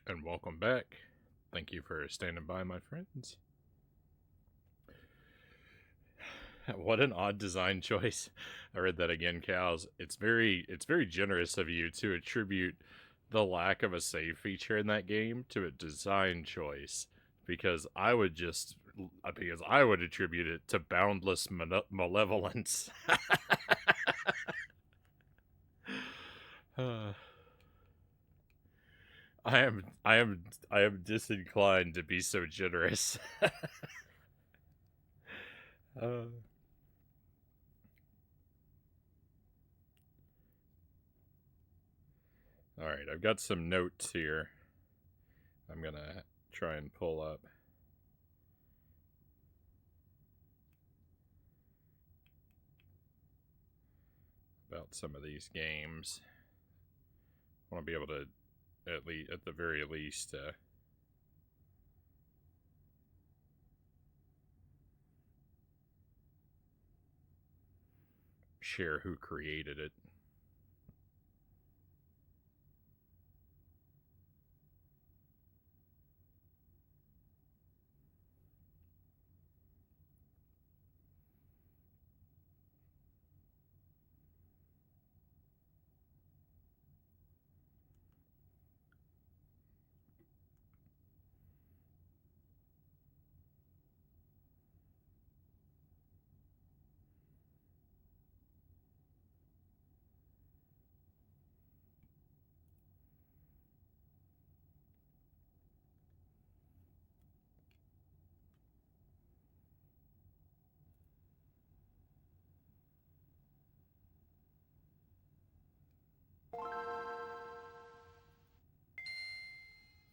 And welcome back. Thank you for standing by, my friends. What an odd design choice. I read that again, Cows. It's very generous of you to attribute the lack of a save feature in that game to a design choice, because I would attribute it to boundless malevolence. Uh, I am disinclined to be so generous. uh, All right, I've got some notes here. I'm gonna try and pull up. About some of these games. I want to be able to, at the very least, share who created it.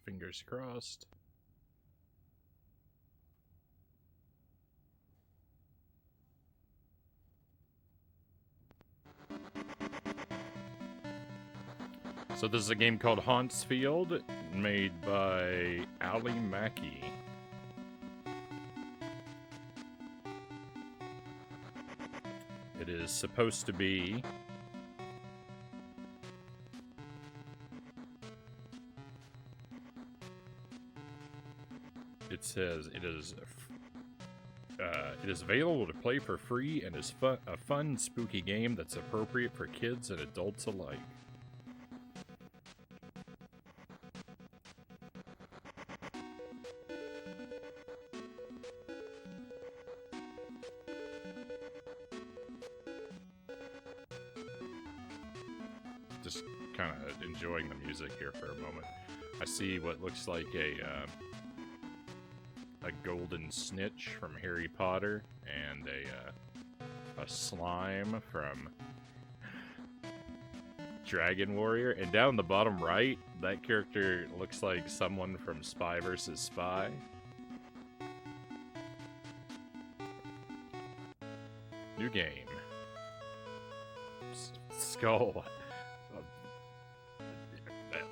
Fingers crossed. So this is a game called Hauntsfield, made by Ali Mackey. It is supposed to be it says it is available to play for free and is a fun, spooky game that's appropriate for kids and adults alike. Just kind of enjoying the music here for a moment. I see what looks like a golden snitch from Harry Potter and a slime from Dragon Warrior, and down the bottom right, that character looks like someone from Spy vs. Spy. New game. Skull.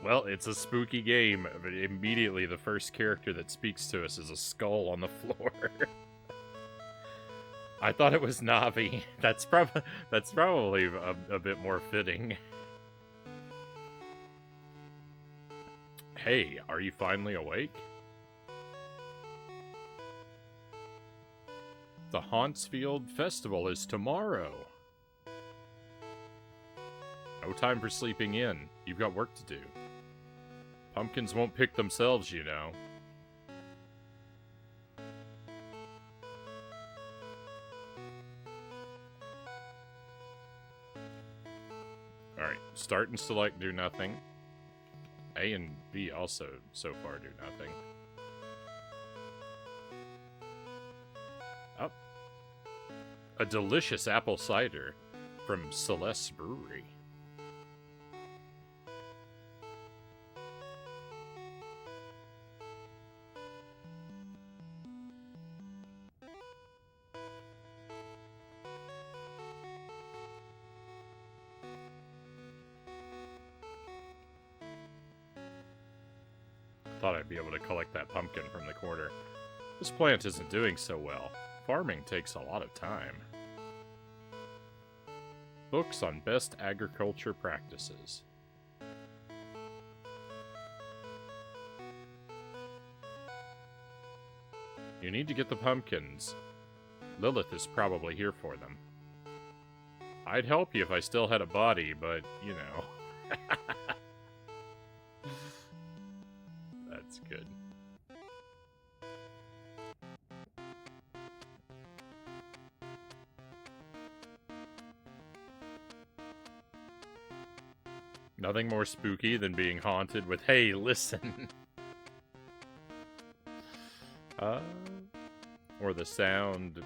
Well, it's a spooky game. But immediately, the first character that speaks to us is a skull on the floor. I thought it was Navi. That's probably a bit more fitting. Hey, are you finally awake? The Hauntsfield Festival is tomorrow. No time for sleeping in. You've got work to do. Pumpkins won't pick themselves, you know. Alright, start and select do nothing. A and B also, so far, do nothing. Oh. A delicious apple cider from Celeste's Brewery. Thought I'd be able to collect that pumpkin from the corner. This plant isn't doing so well. Farming takes a lot of time. Books on best agriculture practices. You need to get the pumpkins. Lilith is probably here for them. I'd help you if I still had a body, but, you know. That's good. Nothing more spooky than being haunted with, hey, listen. Or the sound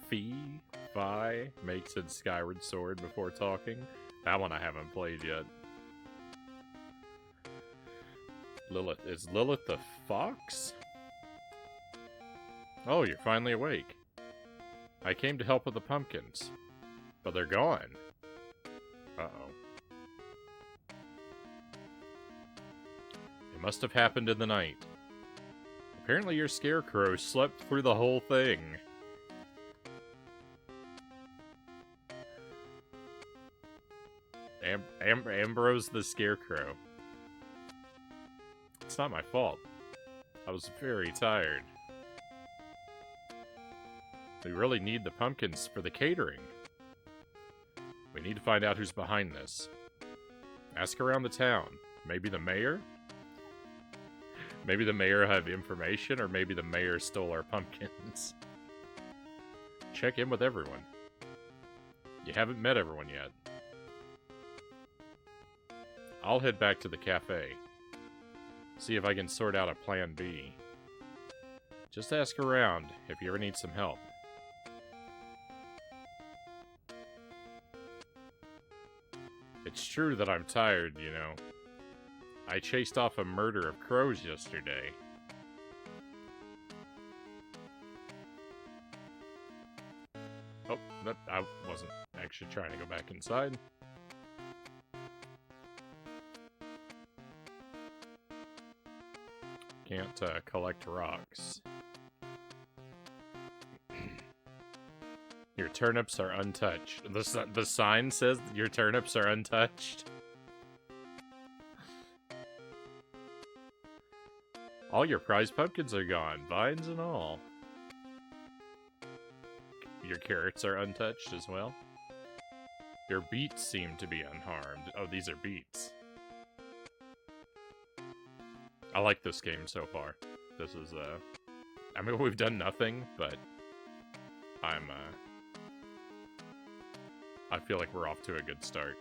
Fi makes in Skyward Sword before talking. That one I haven't played yet. Lilith. Is Lilith the fox? Oh, you're finally awake. I came to help with the pumpkins, but they're gone. Uh-oh. It must have happened in the night. Apparently your scarecrow slept through the whole thing. Ambrose the Scarecrow. It's not my fault. I was very tired. We really need the pumpkins for the catering. We need to find out who's behind this. Ask around the town. Maybe the mayor? Maybe the mayor have information, or maybe the mayor stole our pumpkins. Check in with everyone. You haven't met everyone yet. I'll head back to the cafe. See if I can sort out a plan B. Just ask around if you ever need some help. It's true that I'm tired, you know. I chased off a murder of crows yesterday. Oh, I wasn't actually trying to go back inside. Can't collect rocks. Your turnips are untouched. The sign says your turnips are untouched. All your prized pumpkins are gone, vines and all. Your carrots are untouched as well. Your beets seem to be unharmed. Oh, these are beets. I like this game so far. This is, I mean, we've done nothing, but I feel like we're off to a good start.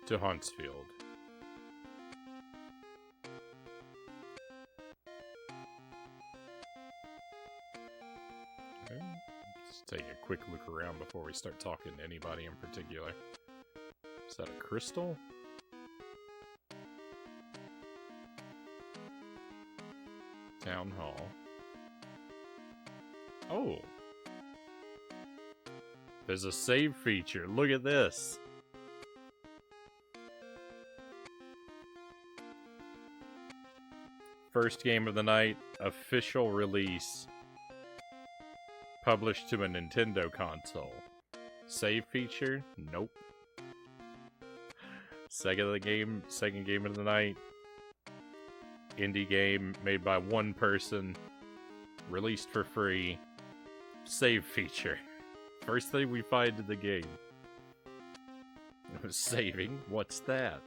To Hauntsfield. Okay. Let's take a quick look around before we start talking to anybody in particular. Is that a crystal? Town Hall. Oh! There's a save feature. Look at this! First game of the night, official release. Published to a Nintendo console. Save feature? Nope. Second game of the night. Indie game made by one person. Released for free. Save feature. First thing we find in the game. Saving? What's that?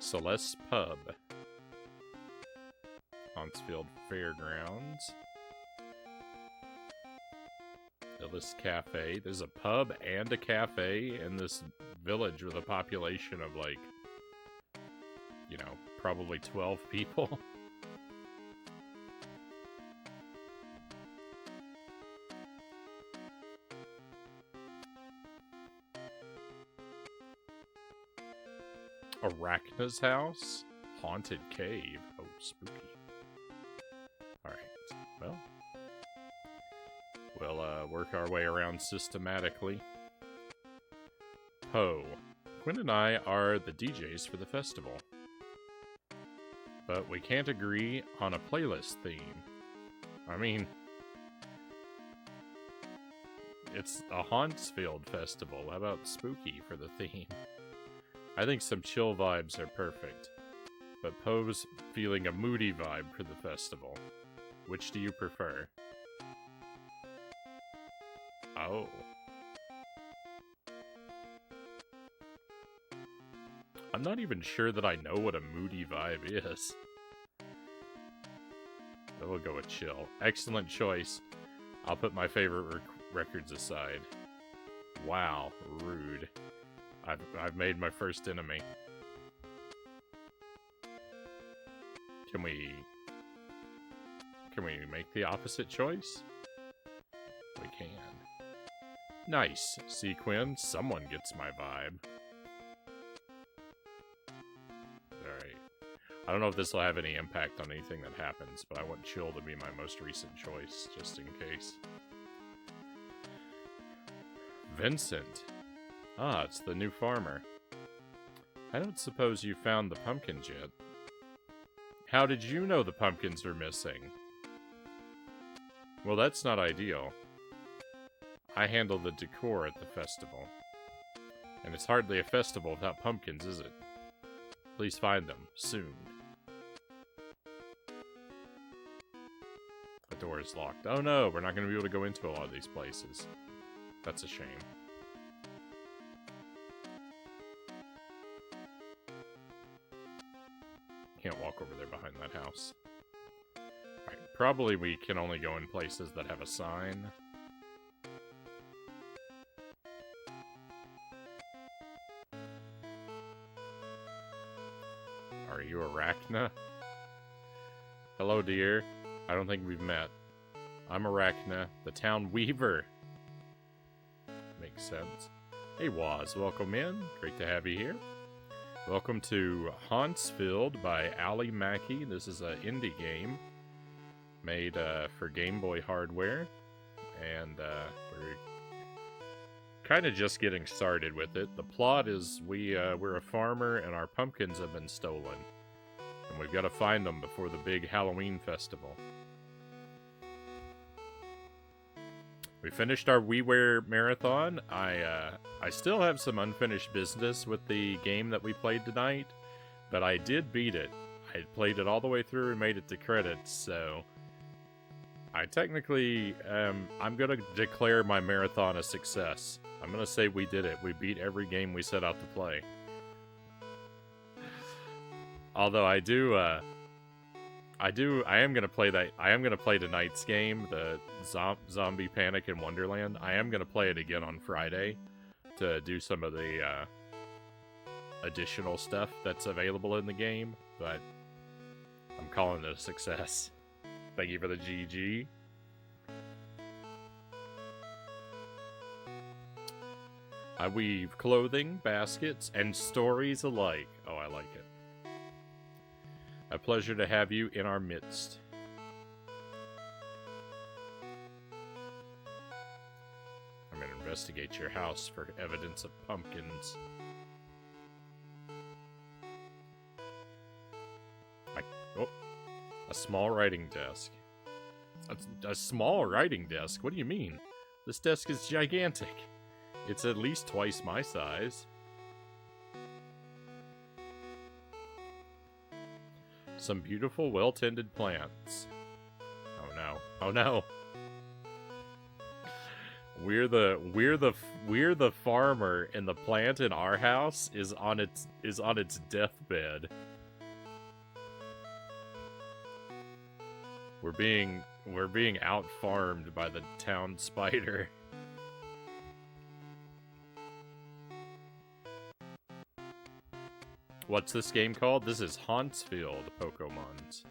Celeste Pub. Hauntsfield Fairgrounds. Ellis Cafe. There's a pub and a cafe in this village with a population of, like, you know, probably 12 people. Arachna's house? Haunted cave. Oh, spooky. Alright, well. We'll work our way around systematically. Poe. Quinn and I are the DJs for the festival. But we can't agree on a playlist theme. I mean, it's a Hauntsfield festival. How about spooky for the theme? I think some chill vibes are perfect. But Poe's feeling a moody vibe for the festival. Which do you prefer? Oh. I'm not even sure that I know what a moody vibe is. But we'll go with chill. Excellent choice. I'll put my favorite records aside. Wow, rude. I've made my first enemy. Can we make the opposite choice? We can. Nice. See, Quinn? Someone gets my vibe. Alright. I don't know if this will have any impact on anything that happens, but I want chill to be my most recent choice, just in case. Vincent. Ah, it's the new farmer. I don't suppose you found the pumpkins yet. How did you know the pumpkins were missing? Well, that's not ideal. I handle the decor at the festival. And it's hardly a festival without pumpkins, is it? Please find them, soon. The door is locked. Oh no, we're not going to be able to go into a lot of these places. That's a shame. Can't walk over there behind that house. Right, probably we can only go in places that have a sign. Are you Arachna? Hello, dear. I don't think we've met. I'm Arachna, the town weaver. Makes sense. Hey, Waz, welcome in. Great to have you here. Welcome to Hauntsfield by Ali Mackey. This is an indie game made for Game Boy hardware, and we're kind of just getting started with it. The plot is we're a farmer and our pumpkins have been stolen, and we've got to find them before the big Halloween festival. We finished our WiiWare marathon. I still have some unfinished business with the game that we played tonight, but I did beat it. I played it all the way through and made it to credits, so I technically, I'm going to declare my marathon a success. I'm going to say we did it. We beat every game we set out to play. Although I am going to play that. I am going to play tonight's game, the Zombie Panic in Wonderland. I am going to play it again on Friday to do some of the additional stuff that's available in the game, but I'm calling it a success. Thank you for the GG. I weave clothing, baskets, and stories alike. Oh, I like it. A pleasure to have you in our midst. I'm going to investigate your house for evidence of pumpkins. A small writing desk. A small writing desk? What do you mean? This desk is gigantic. It's at least twice my size. Some beautiful, well-tended plants. Oh no. Oh no. We're the farmer, and the plant in our house is on its deathbed. We're being out-farmed by the town spider. What's this game called? This is Hauntsfield Pokemons.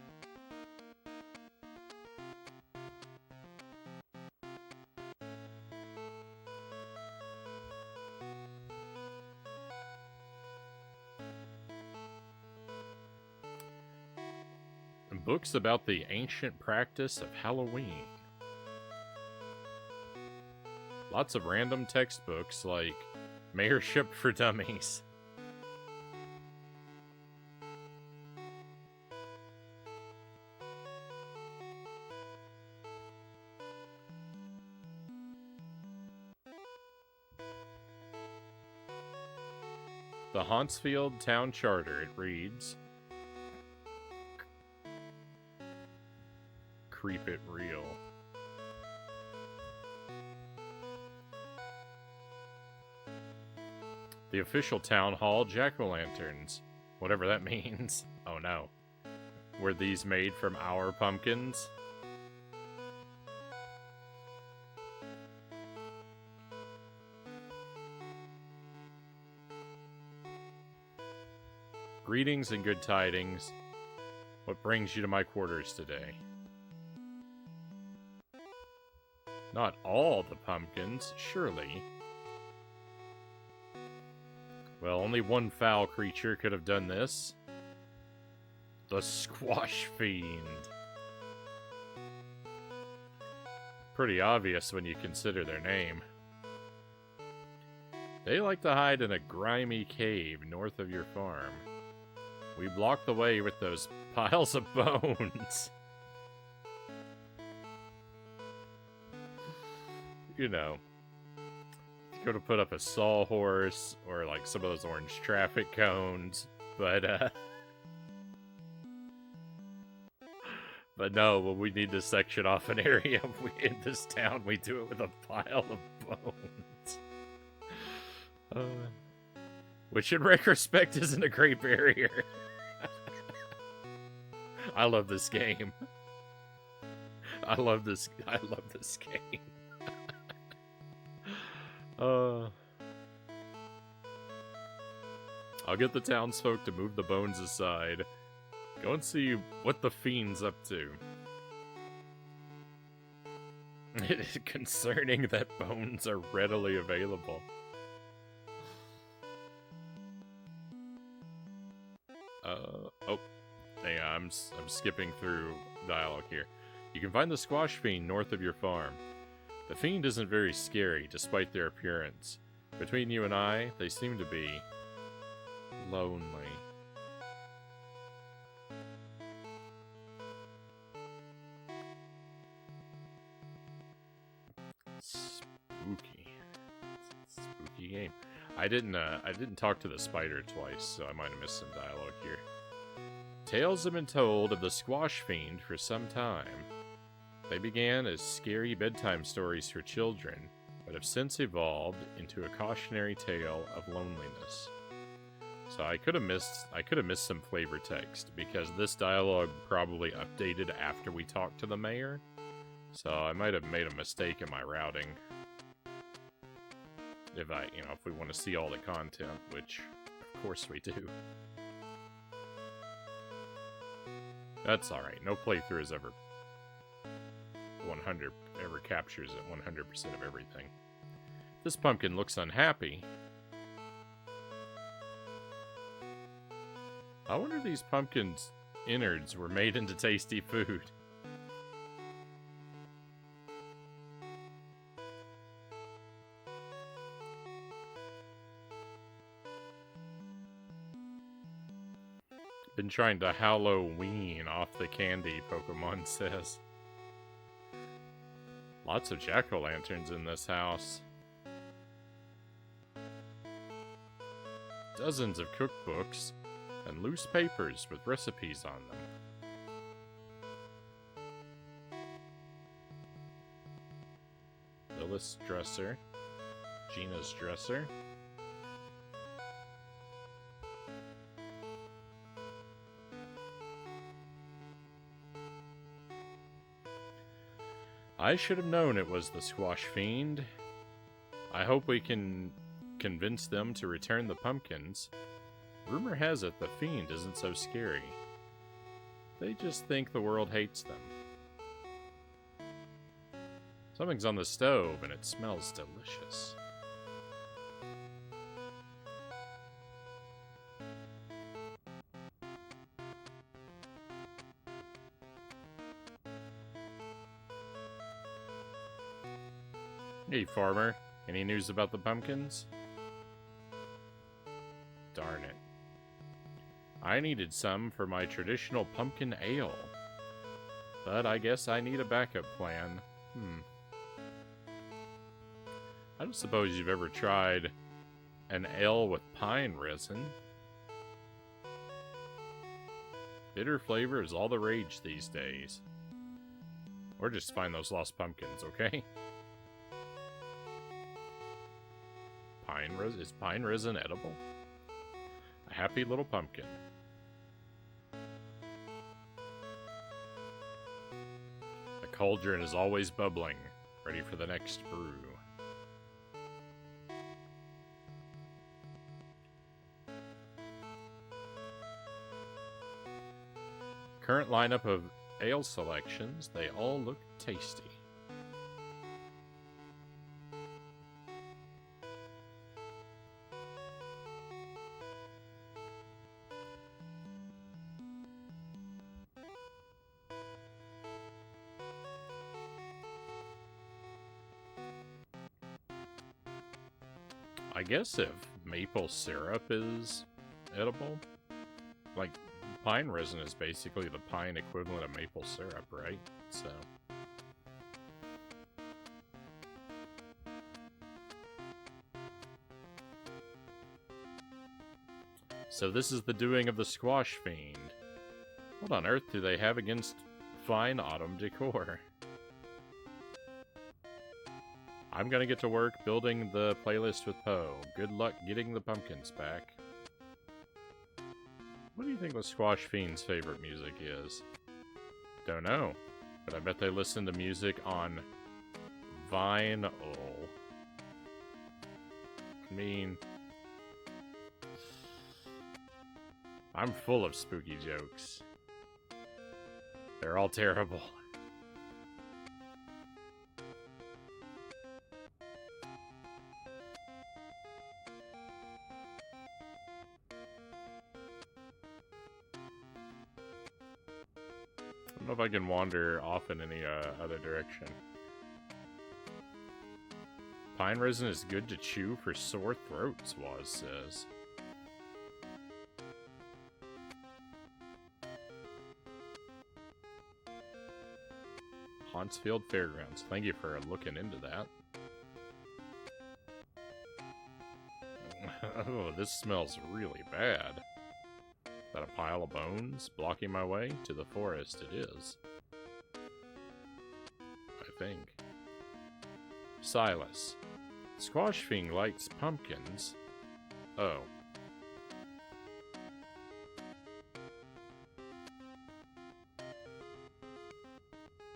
Books about the ancient practice of Halloween. Lots of random textbooks like Mayorship for Dummies. The Hauntsfield Town Charter, it reads, "Creep it real." The official town hall jack-o'-lanterns, whatever that means. Oh no. Were these made from our pumpkins? Greetings and good tidings. What brings you to my quarters today? Not all the pumpkins, surely. Well, only one foul creature could have done this. The Squash Fiend. Pretty obvious when you consider their name. They like to hide in a grimy cave north of your farm. We block the way with those piles of bones. You know, go to put up a sawhorse or like some of those orange traffic cones, but no, when we need to section off an area in this town, we do it with a pile of bones. Which in retrospect isn't a great barrier. I love this game. I love this game. I'll get the townsfolk to move the bones aside. Go and see what the fiend's up to. It is concerning that bones are readily available. Oh. Hang on, I'm skipping through dialogue here. You can find the Squash Fiend north of your farm. The fiend isn't very scary, despite their appearance. Between you and I, they seem to be lonely. Spooky. Spooky game. I didn't talk to the spider twice, so I might have missed some dialogue here. Tales have been told of the Squash Fiend for some time. They began as scary bedtime stories for children, but have since evolved into a cautionary tale of loneliness. So I could have missed some flavor text, because this dialogue probably updated after we talked to the mayor. So I might have made a mistake in my routing. If we want to see all the content, which of course we do. That's alright. No playthrough is ever captures it 100% of everything. This pumpkin looks unhappy. I wonder if these pumpkins' innards were made into tasty food. Been trying to Halloween off the candy, Pokemon says. Lots of jack-o'-lanterns in this house. Dozens of cookbooks and loose papers with recipes on them. Lilith's dresser. Gina's dresser. I should have known it was the Squash Fiend. I hope we can convince them to return the pumpkins. Rumor has it the Fiend isn't so scary. They just think the world hates them. Something's on the stove and it smells delicious. Hey, farmer. Any news about the pumpkins? Darn it. I needed some for my traditional pumpkin ale. But I guess I need a backup plan. I don't suppose you've ever tried An ale with pine resin. Bitter flavor is all the rage these days. Or just find those lost pumpkins, okay? Pine resin? Is pine resin edible? A happy little pumpkin. The cauldron is always bubbling, ready for the next brew. Current lineup of ale selections, they all look tasty. I guess if maple syrup is edible, like pine resin is basically the pine equivalent of maple syrup, right? So this is the doing of the Squash Fiend. What on earth do they have against fine autumn decor? I'm gonna get to work building the playlist with Poe. Good luck getting the pumpkins back. What do you think the Squash Fiend's favorite music is? Don't know, but I bet they listen to music on vinyl. I mean, I'm full of spooky jokes. They're all terrible. I don't know if I can wander off in any other direction. Pine resin is good to chew for sore throats, Waz says. Hauntsfield Fairgrounds. Thank you for looking into that. Oh, this smells really bad. Is that a pile of bones blocking my way? To the forest it is. I think. Silas. Squash Fiend likes pumpkins. Oh.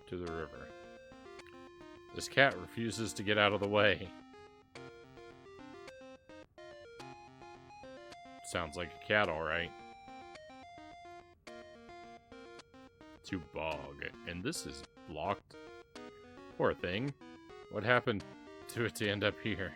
To the river. This cat refuses to get out of the way. Sounds like a cat, alright. To bog. And this is blocked. Poor thing. What happened to it to end up here?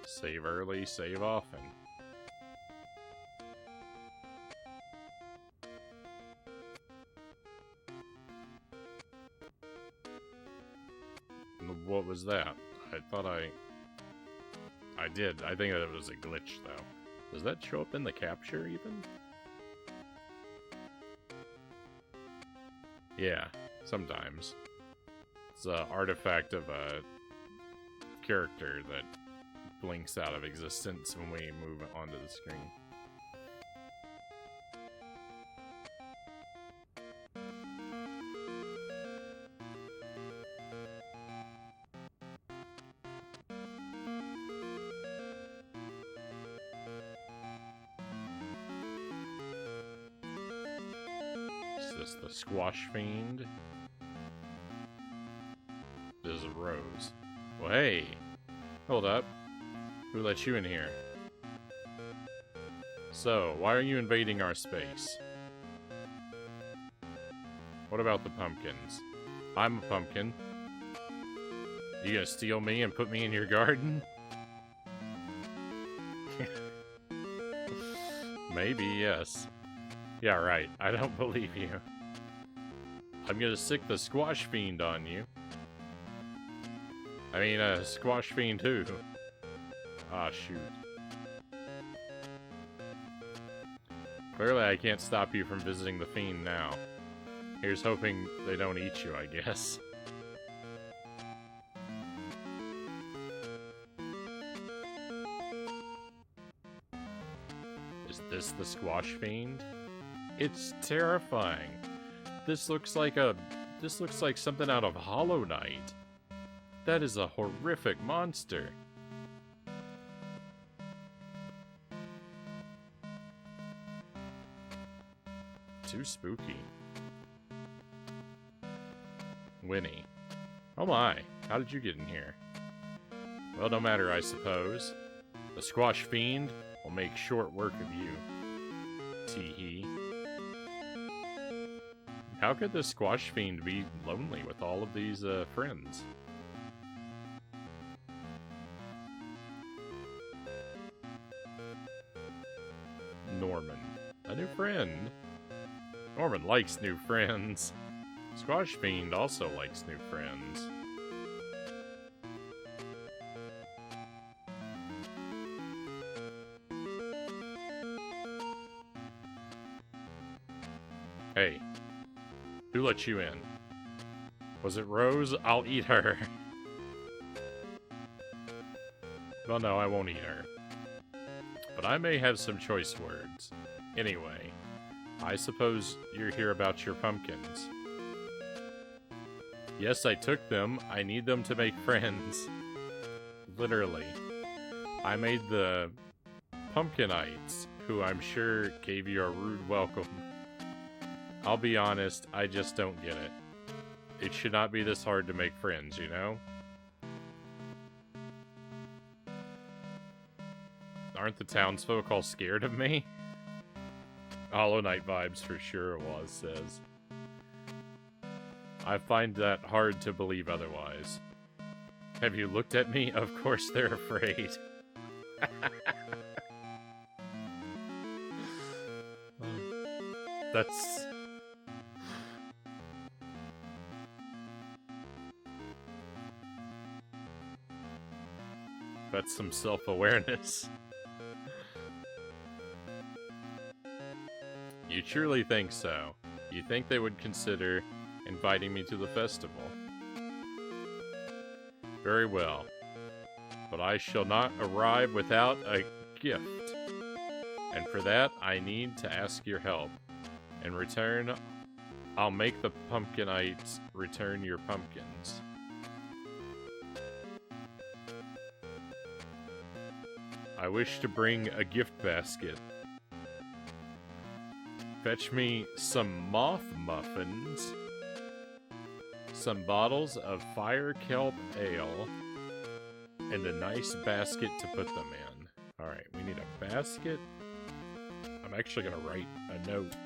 Save early, save often. What was that? I thought I did. I think that it was a glitch, though. Does that show up in the capture, even? Yeah, sometimes. It's an artifact of a character that blinks out of existence when we move onto the screen. Is this the Squash Fiend? This is a rose. Well, hey! Hold up. Who let you in here? So, why are you invading our space? What about the pumpkins? I'm a pumpkin. You gonna steal me and put me in your garden? Maybe, yes. Yeah, right. I don't believe you. I'm gonna sick the Squash Fiend on you. I mean, Squash Fiend too. Ah, shoot. Clearly I can't stop you from visiting the Fiend now. Here's hoping they don't eat you, I guess. Is this the Squash Fiend? It's terrifying. This looks like something out of Hollow Knight. That is a horrific monster. Too spooky. Winnie. Oh my, how did you get in here? Well, no matter, I suppose. The Squash Fiend will make short work of you. Tee-hee. How could the Squash Fiend be lonely with all of these friends? Norman. A new friend? Norman likes new friends. Squash Fiend also likes new friends. Hey, who let you in? Was it Rose? I'll eat her. Well, no, I won't eat her. But I may have some choice words. Anyway, I suppose you're here about your pumpkins. Yes, I took them. I need them to make friends. Literally. I made the Pumpkinites, who I'm sure gave you a rude welcome. I'll be honest, I just don't get it. It should not be this hard to make friends, you know? Aren't the townsfolk all scared of me? Hollow Knight vibes for sure, Waz says. I find that hard to believe otherwise. Have you looked at me? Of course they're afraid. That's... That's some self-awareness. You truly think so? You think they would consider inviting me to the festival? Very well. But I shall not arrive without a gift. And for that, I need to ask your help. In return, I'll make the Pumpkinites return your pumpkins. I wish to bring a gift basket. Fetch me some moth muffins, some bottles of fire kelp ale, and a nice basket to put them in. Alright, we need a basket. I'm actually going to write a note.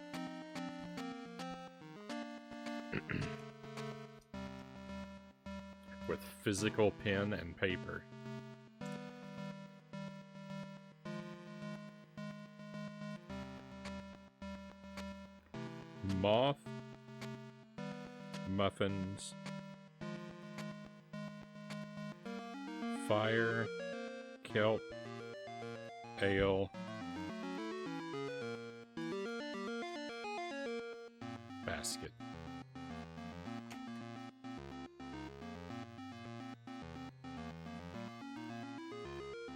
With physical pen and paper. Moth muffins, fire kelp ale, basket.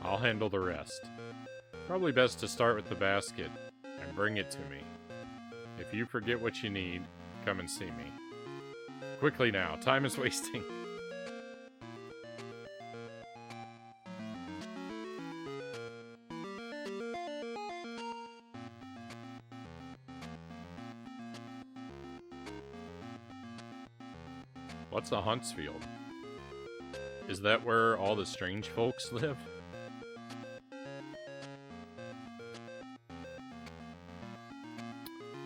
I'll handle the rest. Probably best to start with the basket and bring it to me. If you forget what you need, come and see me. Quickly now, time is wasting. What's a Hauntsfield? Is that where all the strange folks live?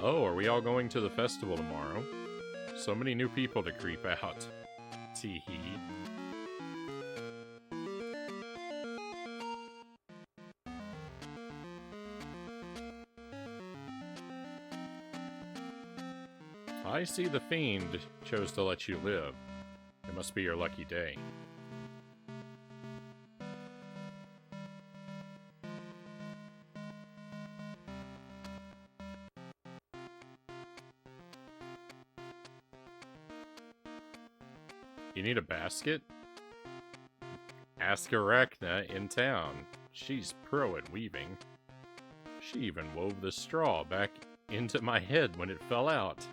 Oh, are we all going to the festival tomorrow? So many new people to creep out. Tee-hee. I see the Fiend chose to let you live. It must be your lucky day. You need a basket? Ask Arachna in town. She's pro at weaving. She even wove the straw back into my head when it fell out.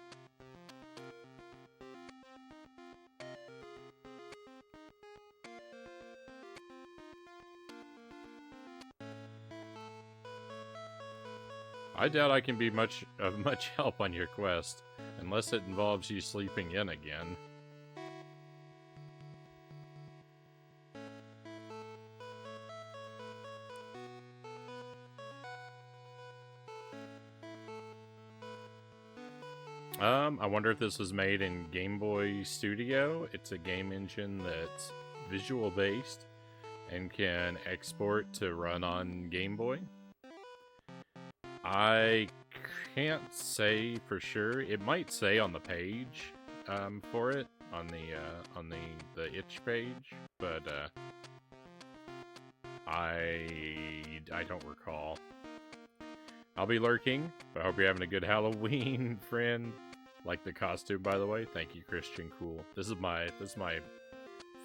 I doubt I can be of much help on your quest, unless it involves you sleeping in again. I wonder if this was made in Game Boy Studio. It's a game engine that's visual based and can export to run on Game Boy. I can't say for sure. It might say on the page for it on the itch page, but I don't recall. I'll be lurking, but I hope you're having a good Halloween, friend. Like the costume, by the way. Thank you, Christian Cool. This is my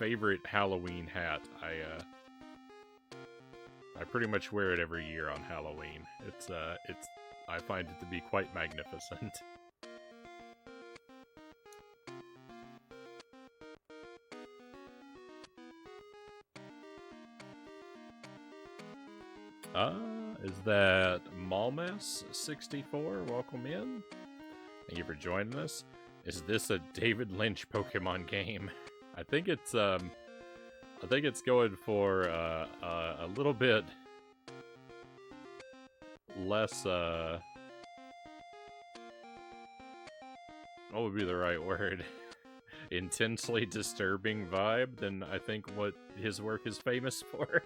favorite Halloween hat. I pretty much wear it every year on Halloween. I find it to be quite magnificent. Is that Malmess64? Welcome in. Thank you for joining us. Is this a David Lynch Pokemon game? I think it's going for a little bit less what would be the right word? Intensely disturbing vibe than I think what his work is famous for.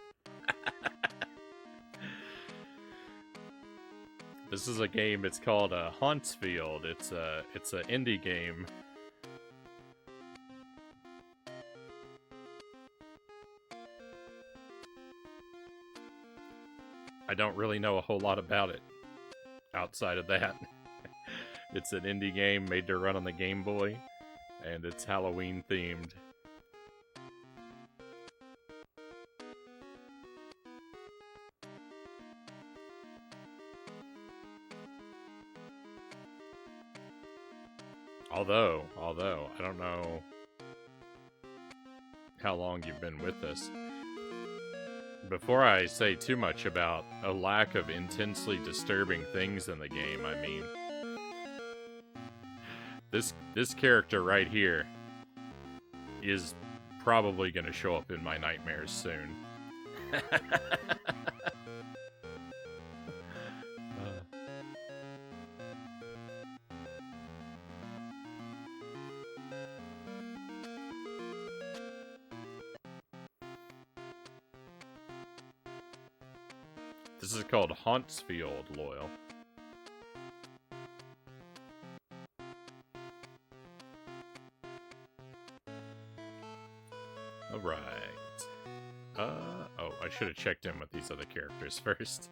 This is a game, it's called Hauntsfield. It's an indie game. I don't really know a whole lot about it outside of that. It's an indie game made to run on the Game Boy, and it's Halloween themed. Although, I don't know how long you've been with us. Before I say too much about a lack of intensely disturbing things in the game, I mean, this character right here is probably going to show up in my nightmares soon. This is called Hauntsfield, Loyal. Alright. Oh, I should have checked in with these other characters first.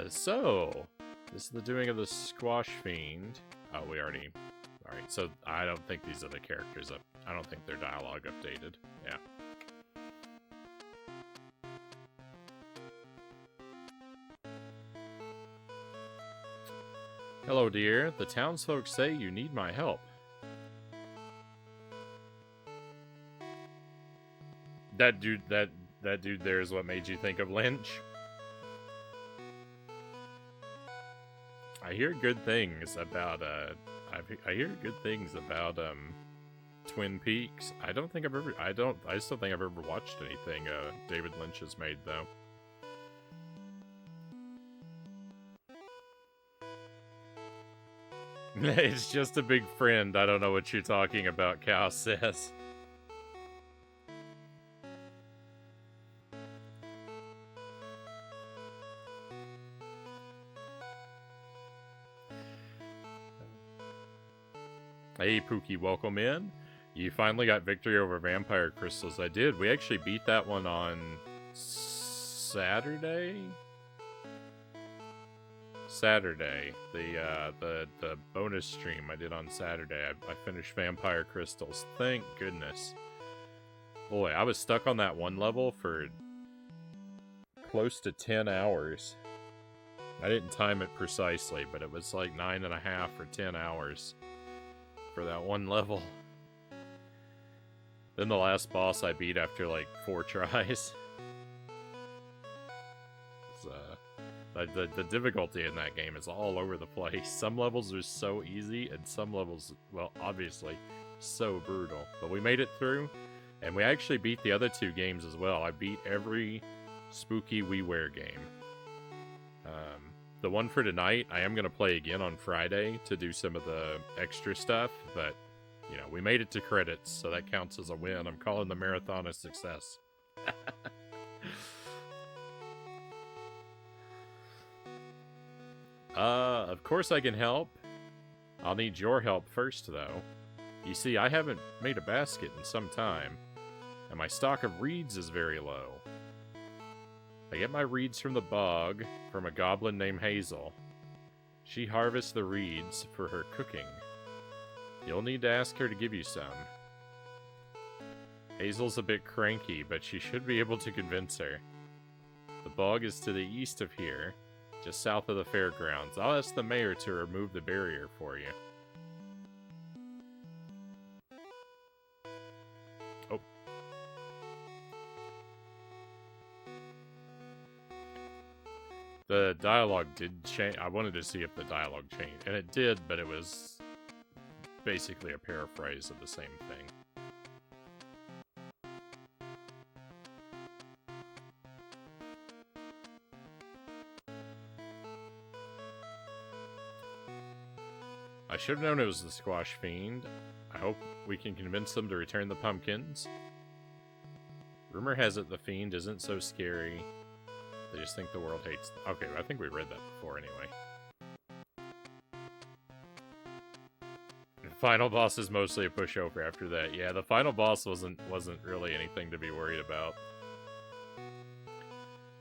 So, this is the doing of the Squash Fiend. Oh, we already... Alright, so I don't think these other characters up... I don't think their dialogue updated. Yeah. Hello, dear. The townsfolk say you need my help. That dude there is what made you think of Lynch? I hear good things about I hear good things about Twin Peaks. I still think I've ever watched anything David Lynch has made though. It's just a big friend. I don't know what you're talking about, Cal says. Hey, Pookie, welcome in. You finally got victory over Vampire Crystals. I did. We actually beat that one on Saturday? Saturday. The bonus stream I did on Saturday. I finished Vampire Crystals. Thank goodness. Boy, I was stuck on that one level for close to 10 hours. I didn't time it precisely, but it was like 9.5 or 10 hours for that one level. Then the last boss I beat after like 4 tries. The difficulty in that game is all over the place. Some levels are so easy, and some levels, well, obviously, so brutal. But we made it through, and we actually beat the other 2 games as well. I beat every Spooky WiiWare game. The one for tonight, I am going to play again on Friday to do some of the extra stuff, but, you know, we made it to credits, so that counts as a win. I'm calling the marathon a success. Of course I can help. I'll need your help first, though. You see, I haven't made a basket in some time, and my stock of reeds is very low. I get my reeds from the bog from a goblin named Hazel. She harvests the reeds for her cooking. You'll need to ask her to give you some. Hazel's a bit cranky, but she should be able to convince her. The bog is to the east of here, just south of the fairgrounds. I'll ask the mayor to remove the barrier for you. Oh. The dialogue did change. I wanted to see if the dialogue changed, and it did, but it was basically a paraphrase of the same thing. I should have known it was the Squash Fiend. I hope we can convince them to return the pumpkins. Rumor has it the Fiend isn't so scary. They just think the world hates them. Okay, I think we read that before anyway. The final boss is mostly a pushover after that. Yeah, the final boss wasn't really anything to be worried about.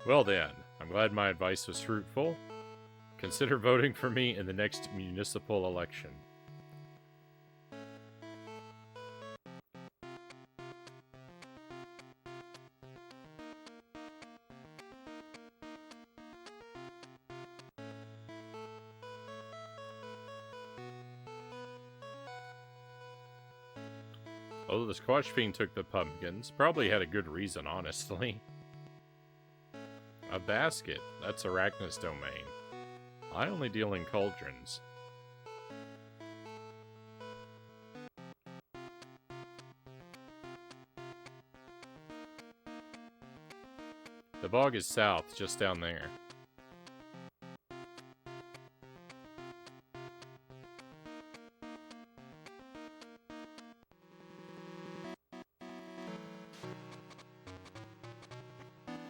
Well then, I'm glad my advice was fruitful. Consider voting for me in the next municipal election. Although the Squash Fiend took the pumpkins, probably had a good reason, honestly. A basket. That's Arachna's domain. I only deal in cauldrons. The bog is south, just down there.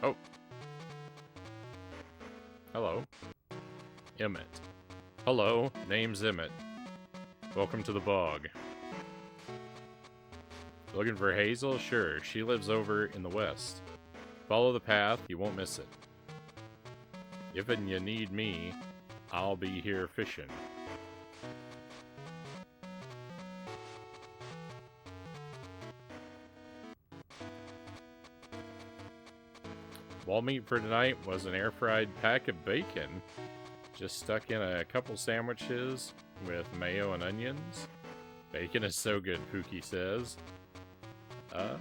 Oh. Hello. Emmett. Hello, name's Emmett. Welcome to the bog. Looking for Hazel? Sure, she lives over in the west. Follow the path, you won't miss it. If you need me, I'll be here fishing. Wall meat for tonight was an air-fried pack of bacon. Just stuck in a couple sandwiches with mayo and onions. Bacon is so good, Pookie says. I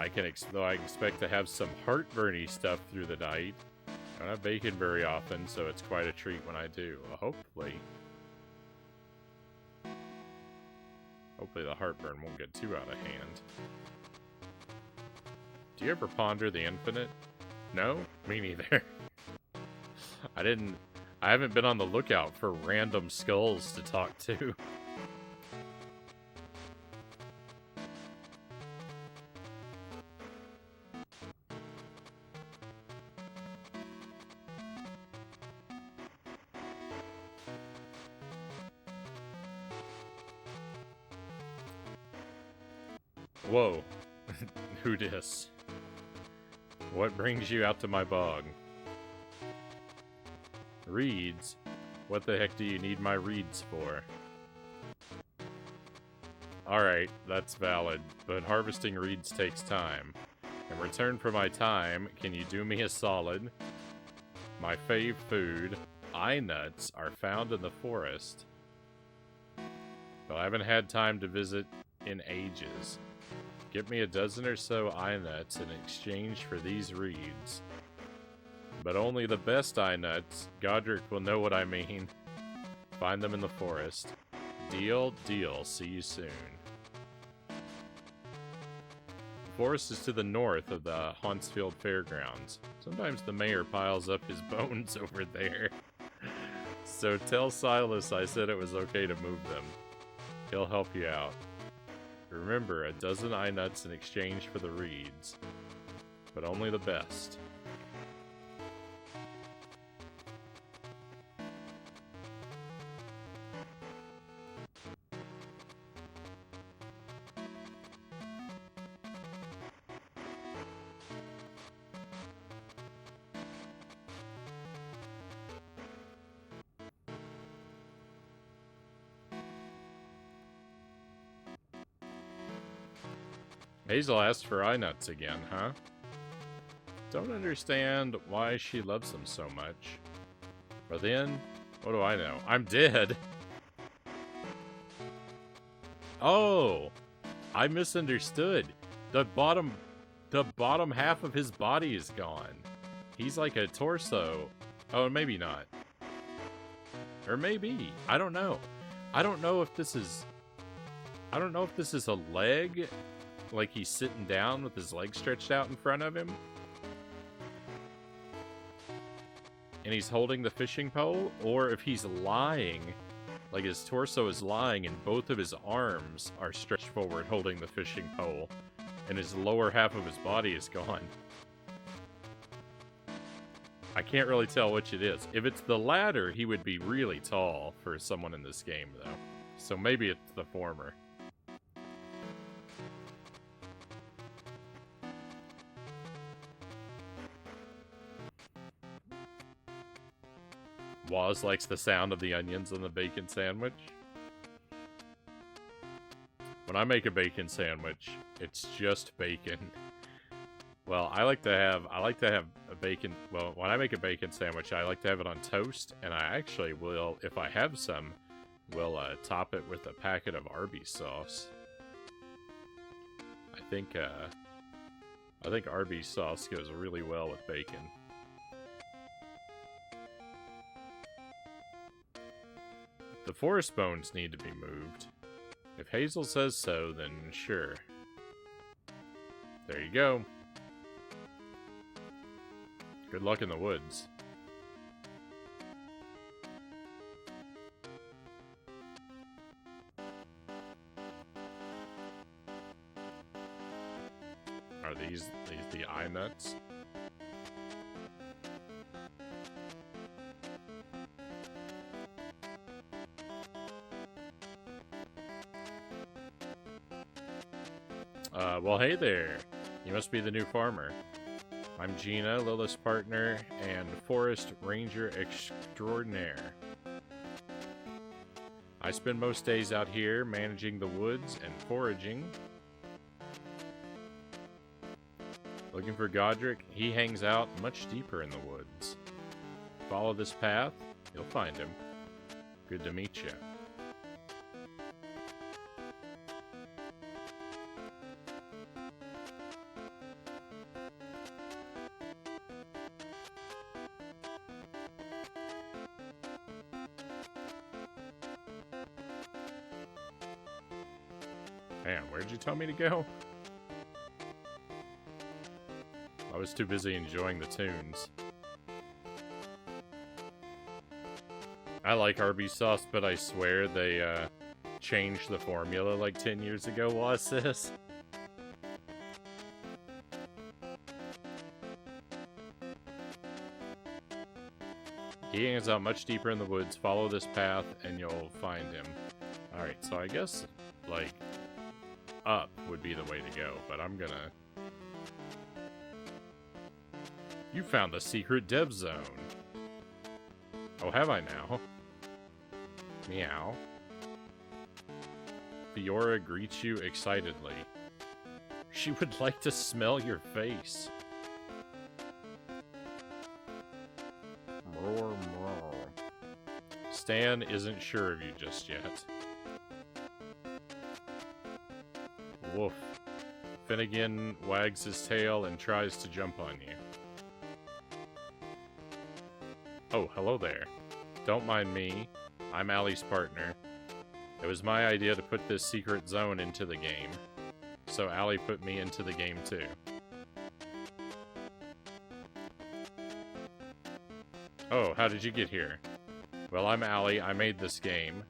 expect to have some heartburny stuff through the night. I don't have bacon very often, so it's quite a treat when I do. Hopefully the heartburn won't get too out of hand. Do you ever ponder the infinite? No? Me neither. I haven't been on the lookout for random skulls to talk to. Whoa. Who dis? What brings you out to my bog? Reeds? What the heck do you need my reeds for? Alright, that's valid, but harvesting reeds takes time. In return for my time, can you do me a solid? My fave food, eye nuts, are found in the forest. But I haven't had time to visit in ages. Get me a dozen or so eye nuts in exchange for these reeds. But only the best eye nuts. Godric will know what I mean. Find them in the forest. Deal, deal. See you soon. The forest is to the north of the Hauntsfield Fairgrounds. Sometimes the mayor piles up his bones over there. So tell Silas I said it was okay to move them. He'll help you out. Remember, a dozen eye nuts in exchange for the reeds. But only the best. Hazel asked for eye nuts again, huh? Don't understand why she loves them so much. But then, what do I know? I'm dead! Oh! I misunderstood. The bottom half of his body is gone. He's like a torso. Oh, maybe not. Or maybe. I don't know. I don't know if this is a leg. Like he's sitting down with his legs stretched out in front of him. And he's holding the fishing pole. Or if he's lying, like his torso is lying and both of his arms are stretched forward holding the fishing pole. And his lower half of his body is gone. I can't really tell which it is. If it's the latter, he would be really tall for someone in this game, though. So maybe it's the former. Waz likes the sound of the onions on the bacon sandwich. When I make a bacon sandwich, it's just bacon. Well, I like to have a bacon, well, when I make a bacon sandwich, I like to have it on toast, and I actually will, if I have some, will top it with a packet of Arby's sauce. I think Arby's sauce goes really well with bacon. The forest bones need to be moved. If Hazel says so, then sure. There you go. Good luck in the woods. Are these the eye nuts? Well, hey there. You must be the new farmer. I'm Gina, Lilith's partner and forest ranger extraordinaire. I spend most days out here managing the woods and foraging. Looking for Godric, he hangs out much deeper in the woods. Follow this path, you'll find him. Good to meet you. Man, where'd you tell me to go? I was too busy enjoying the tunes. I like Arby's sauce, but I swear they changed the formula like 10 years ago, Waz says. He hangs out much deeper in the woods. Follow this path and you'll find him. Alright, so I guess, like, up would be the way to go, but I'm gonna... You found the secret dev zone. Oh, have I now? Meow. Fiora greets you excitedly. She would like to smell your face. Stan isn't sure of you just yet. Woof. Finnegan wags his tail and tries to jump on you. Oh, hello there. Don't mind me. I'm Allie's partner. It was my idea to put this secret zone into the game. So Allie put me into the game too. Oh, how did you get here? Well, I'm Allie. I made this game.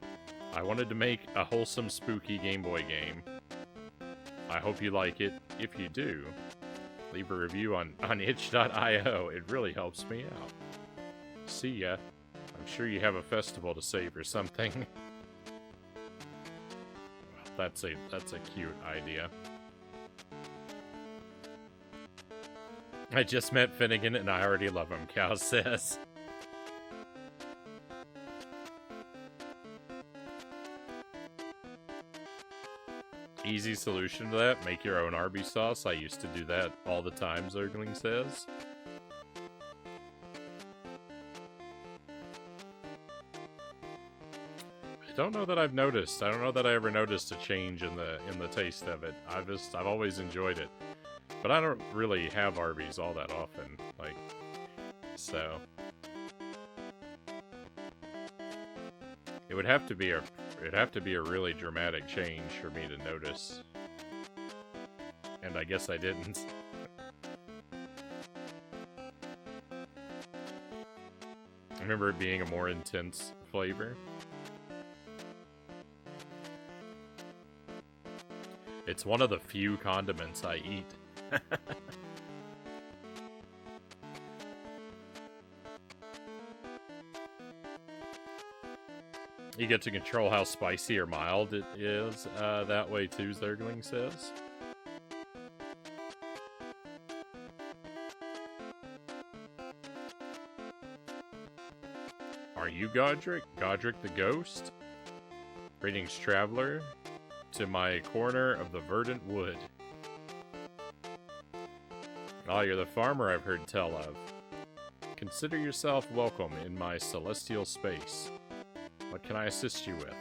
I wanted to make a wholesome, spooky Game Boy game. I hope you like it. If you do, leave a review on itch.io. It really helps me out. See ya. I'm sure you have a festival to save or something. Well, that's a cute idea. I just met Finnegan and I already love him, Cow says. Easy solution to that, make your own Arby's sauce. I used to do that all the time, Zergling says. I don't know that I've noticed. I don't know that I ever noticed a change in the taste of it. I've always enjoyed it. But I don't really have Arby's all that often. Like, so it'd have to be a really dramatic change for me to notice. And I guess I didn't. I remember it being a more intense flavor. It's one of the few condiments I eat. You get to control how spicy or mild it is that way too, Zergling says. Are you Godric? Godric the Ghost? Greetings, traveler, to my corner of the verdant wood. Ah, you're the farmer I've heard tell of. Consider yourself welcome in my celestial space. What can I assist you with?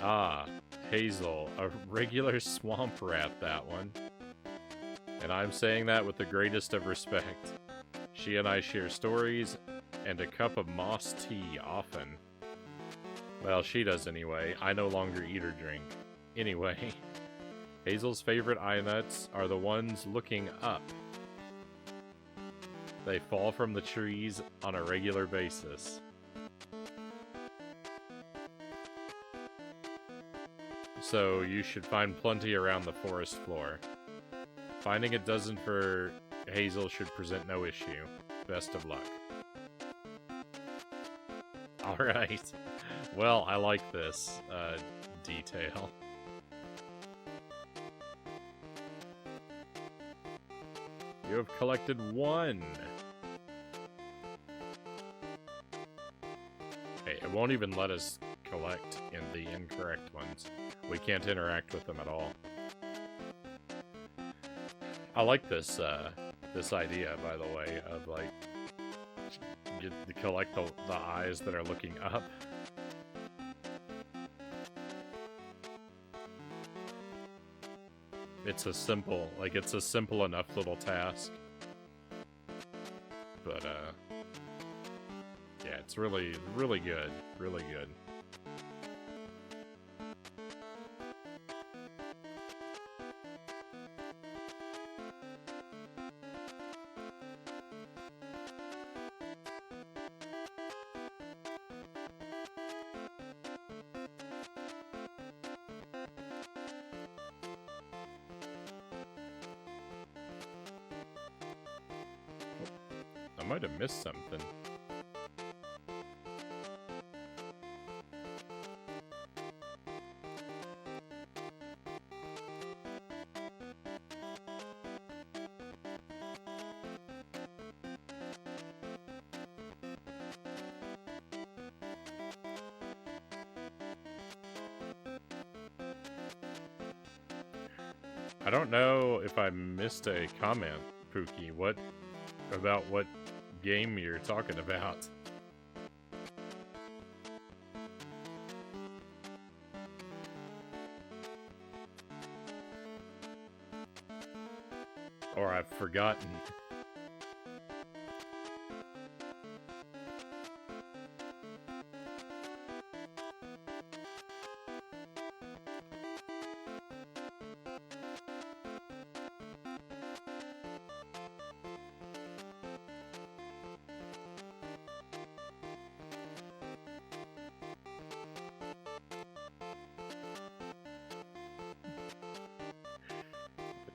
Ah, Hazel, a regular swamp rat, that one. And I'm saying that with the greatest of respect. She and I share stories and a cup of moss tea often. Well, she does anyway. I no longer eat or drink. Anyway, Hazel's favorite eye nuts are the ones looking up. They fall from the trees on a regular basis. So you should find plenty around the forest floor. Finding a dozen for Hazel should present no issue. Best of luck. Alright. Well, I like this detail. You have collected one. Hey, it won't even let us collect in the incorrect ones. We can't interact with them at all. I like this this idea, by the way, of like you collect the eyes that are looking up. It's a simple enough little task. But yeah, it's really good. Really good. I might have missed something. I don't know if I missed a comment, Pookie. What game you're talking about? Or I've forgotten.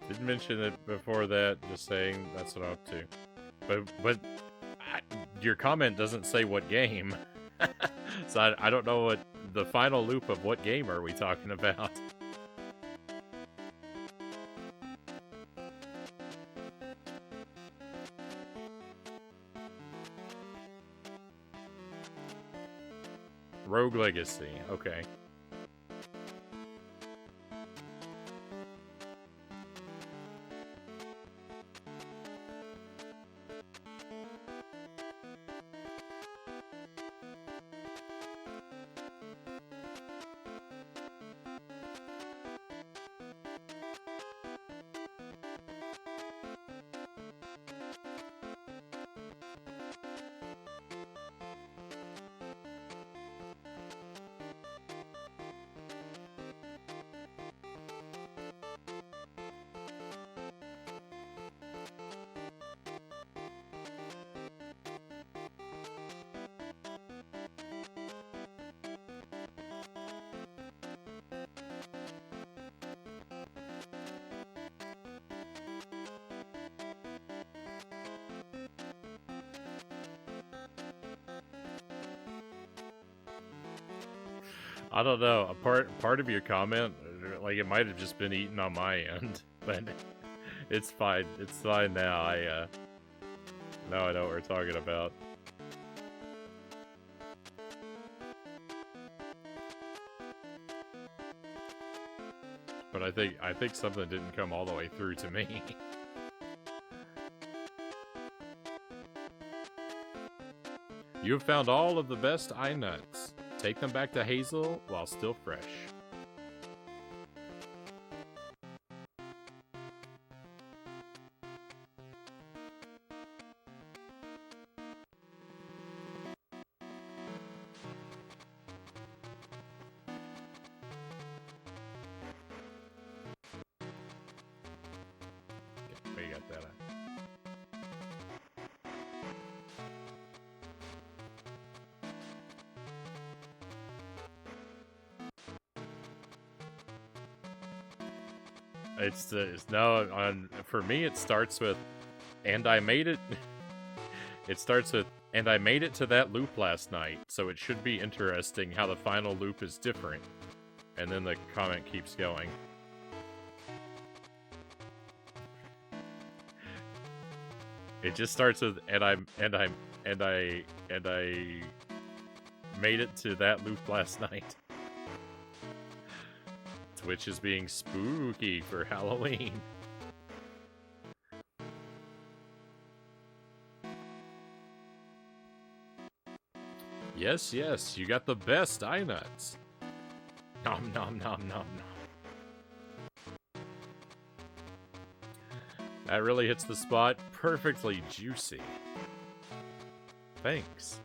Didn't mention it before that, just saying that's what I'm up to. But your comment doesn't say what game. So I don't know what the final loop of what game are we talking about. Rogue Legacy, okay. I don't know. A part of your comment, like it might have just been eaten on my end, but it's fine. It's fine now. Now I know what we're talking about. But I think something didn't come all the way through to me. You have found all of the best eye nuts. Take them back to Hazel while still fresh. We got that. For me it starts with, and I made it. It starts with, and I made it to that loop last night, so it should be interesting how the final loop is different. And then the comment keeps going. It just starts with, and I made it to that loop last night. Twitch is being spooky for Halloween. Yes, yes, you got the best eye nuts. Nom nom nom nom nom. That really hits the spot. Perfectly juicy. Thanks.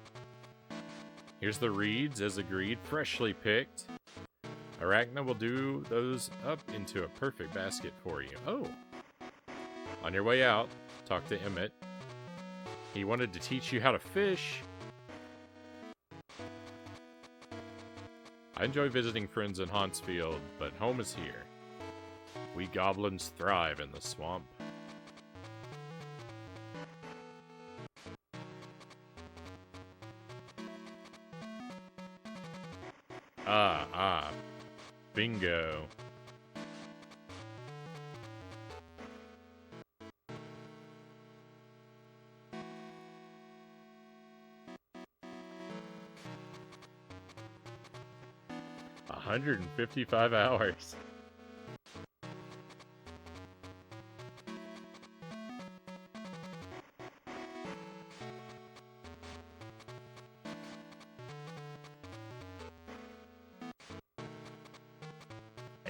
Here's the reeds, as agreed, freshly picked. Arachna will do those up into a perfect basket for you. Oh. On your way out, talk to Emmett. He wanted to teach you how to fish. I enjoy visiting friends in Hauntsfield, but home is here. We goblins thrive in the swamp. Bingo. $155 hours.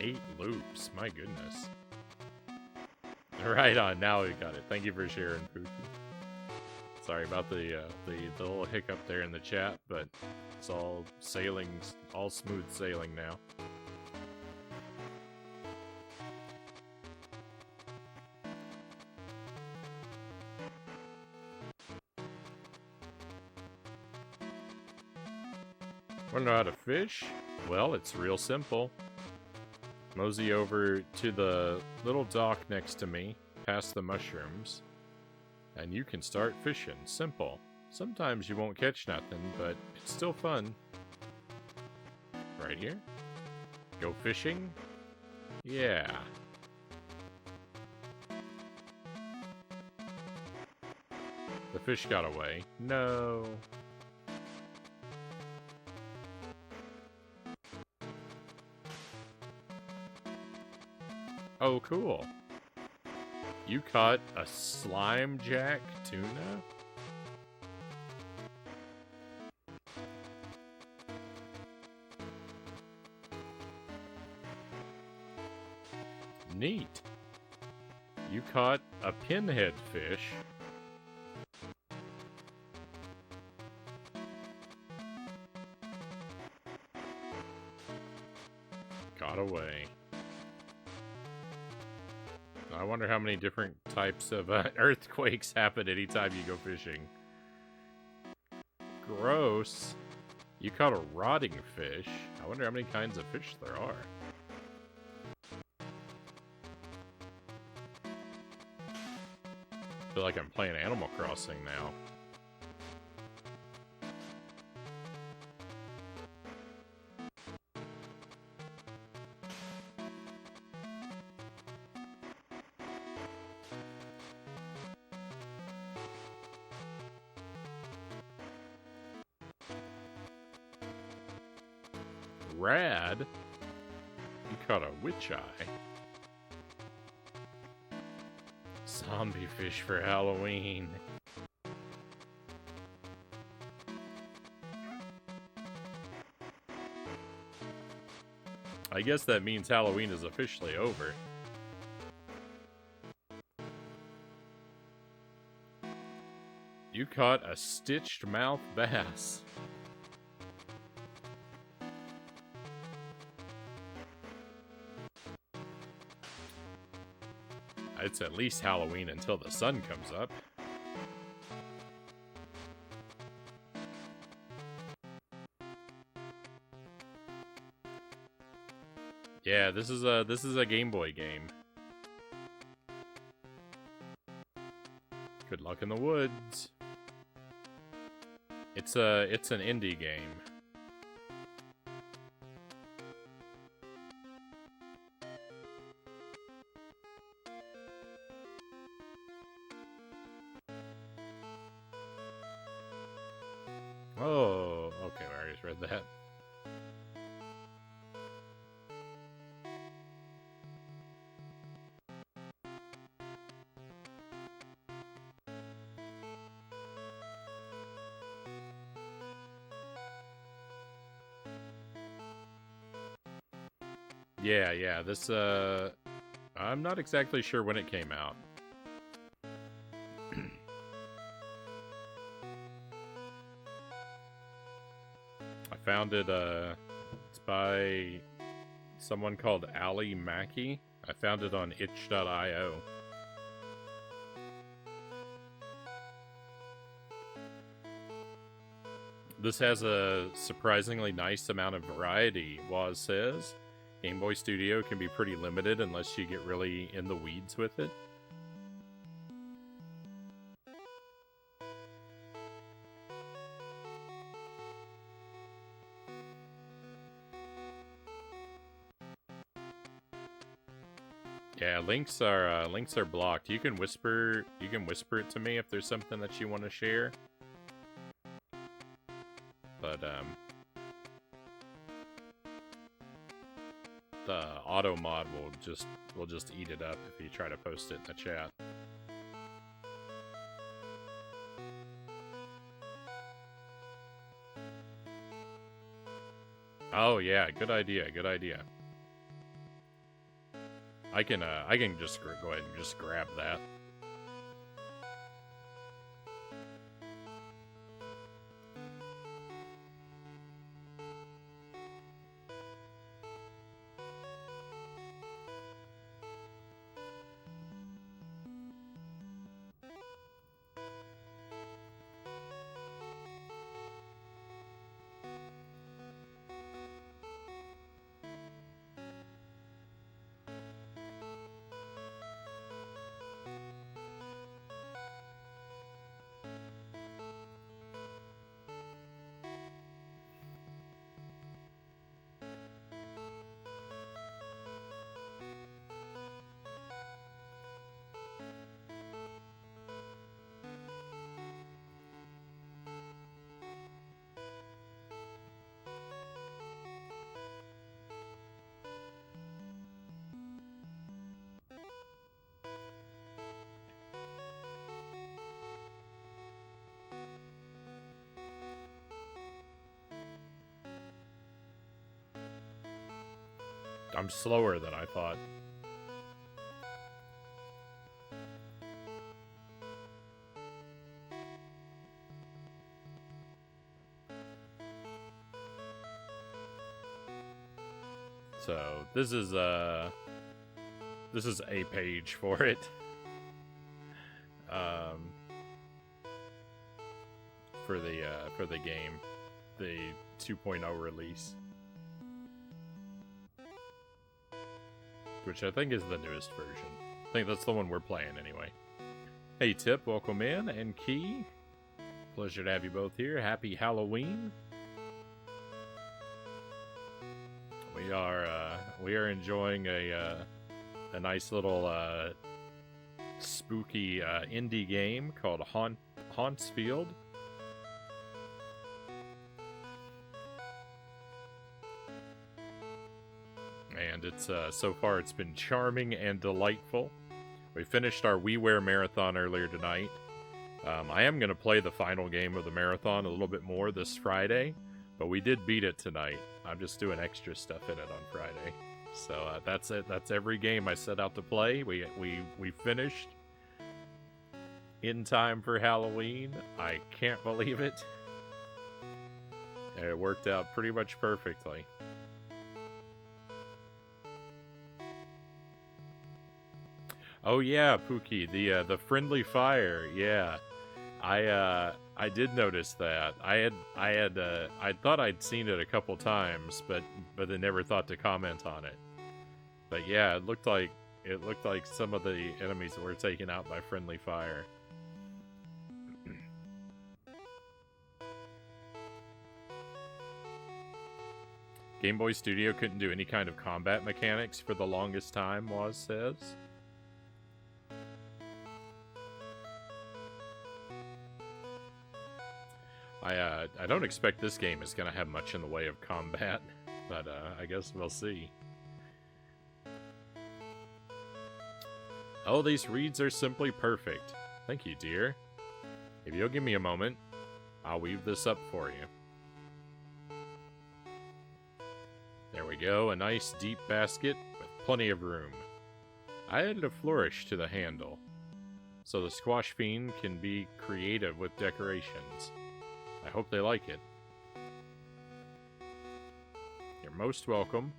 8 loops. My goodness. Right on. Now we got it. Thank you for sharing, Pookie. Sorry about the little hiccup there in the chat, but it's all sailing, all smooth sailing now. Wanna know how to fish? Well, it's real simple. Mosey over to the little dock next to me, past the mushrooms, and you can start fishing. Simple. Sometimes you won't catch nothing, but it's still fun. Right here. Go fishing? Yeah. The fish got away. No. Oh, cool. You caught a slime jack tuna? Neat. You caught a pinhead fish. Got away. I wonder how many different types of earthquakes happen anytime you go fishing. Gross. You caught a rotting fish. I wonder how many kinds of fish there are. I feel like I'm playing Animal Crossing now. Rad? You caught a witch eye. Zombie fish for Halloween. I guess that means Halloween is officially over. You caught a stitched mouth bass. It's at least Halloween until the sun comes up. Yeah, this is a Game Boy game. Good luck in the woods. It's an indie game. Oh, okay, I already read that. Yeah, this, I'm not exactly sure when it came out. I found it, it's by someone called Ali Mackey. I found it on itch.io. This has a surprisingly nice amount of variety, Waz says. Game Boy Studio can be pretty limited unless you get really in the weeds with it. Yeah, links are blocked. You can whisper it to me if there's something that you want to share. But the auto mod will just eat it up if you try to post it in the chat. Oh yeah, good idea, good idea. I can just go ahead and just grab that. I'm slower than I thought. So this is a page for it. For the game, the 2.0 release, which I think is the newest version. I think that's the one we're playing anyway. Hey Tip, welcome in, and Key. Pleasure to have you both here. Happy Halloween. We are enjoying a nice little spooky indie game called Hauntsfield. And it's so far it's been charming and delightful. We finished our WiiWare marathon earlier tonight. I am going to play the final game of the marathon a little bit more this Friday, but we did beat it tonight. I'm just doing extra stuff in it on Friday. So that's it. That's every game I set out to play. We finished in time for Halloween. I can't believe it. And it worked out pretty much perfectly. Oh yeah, Pookie, the friendly fire. Yeah, I did notice that. I thought I'd seen it a couple times, but I never thought to comment on it. But yeah, it looked like some of the enemies were taken out by friendly fire. Game Boy Studio couldn't do any kind of combat mechanics for the longest time, Woz says. I don't expect this game is going to have much in the way of combat, but I guess we'll see. Oh, these reeds are simply perfect. Thank you, dear. If you'll give me a moment, I'll weave this up for you. There we go, a nice deep basket with plenty of room. I added a flourish to the handle, so the Squash Fiend can be creative with decorations. I hope they like it. You're most welcome.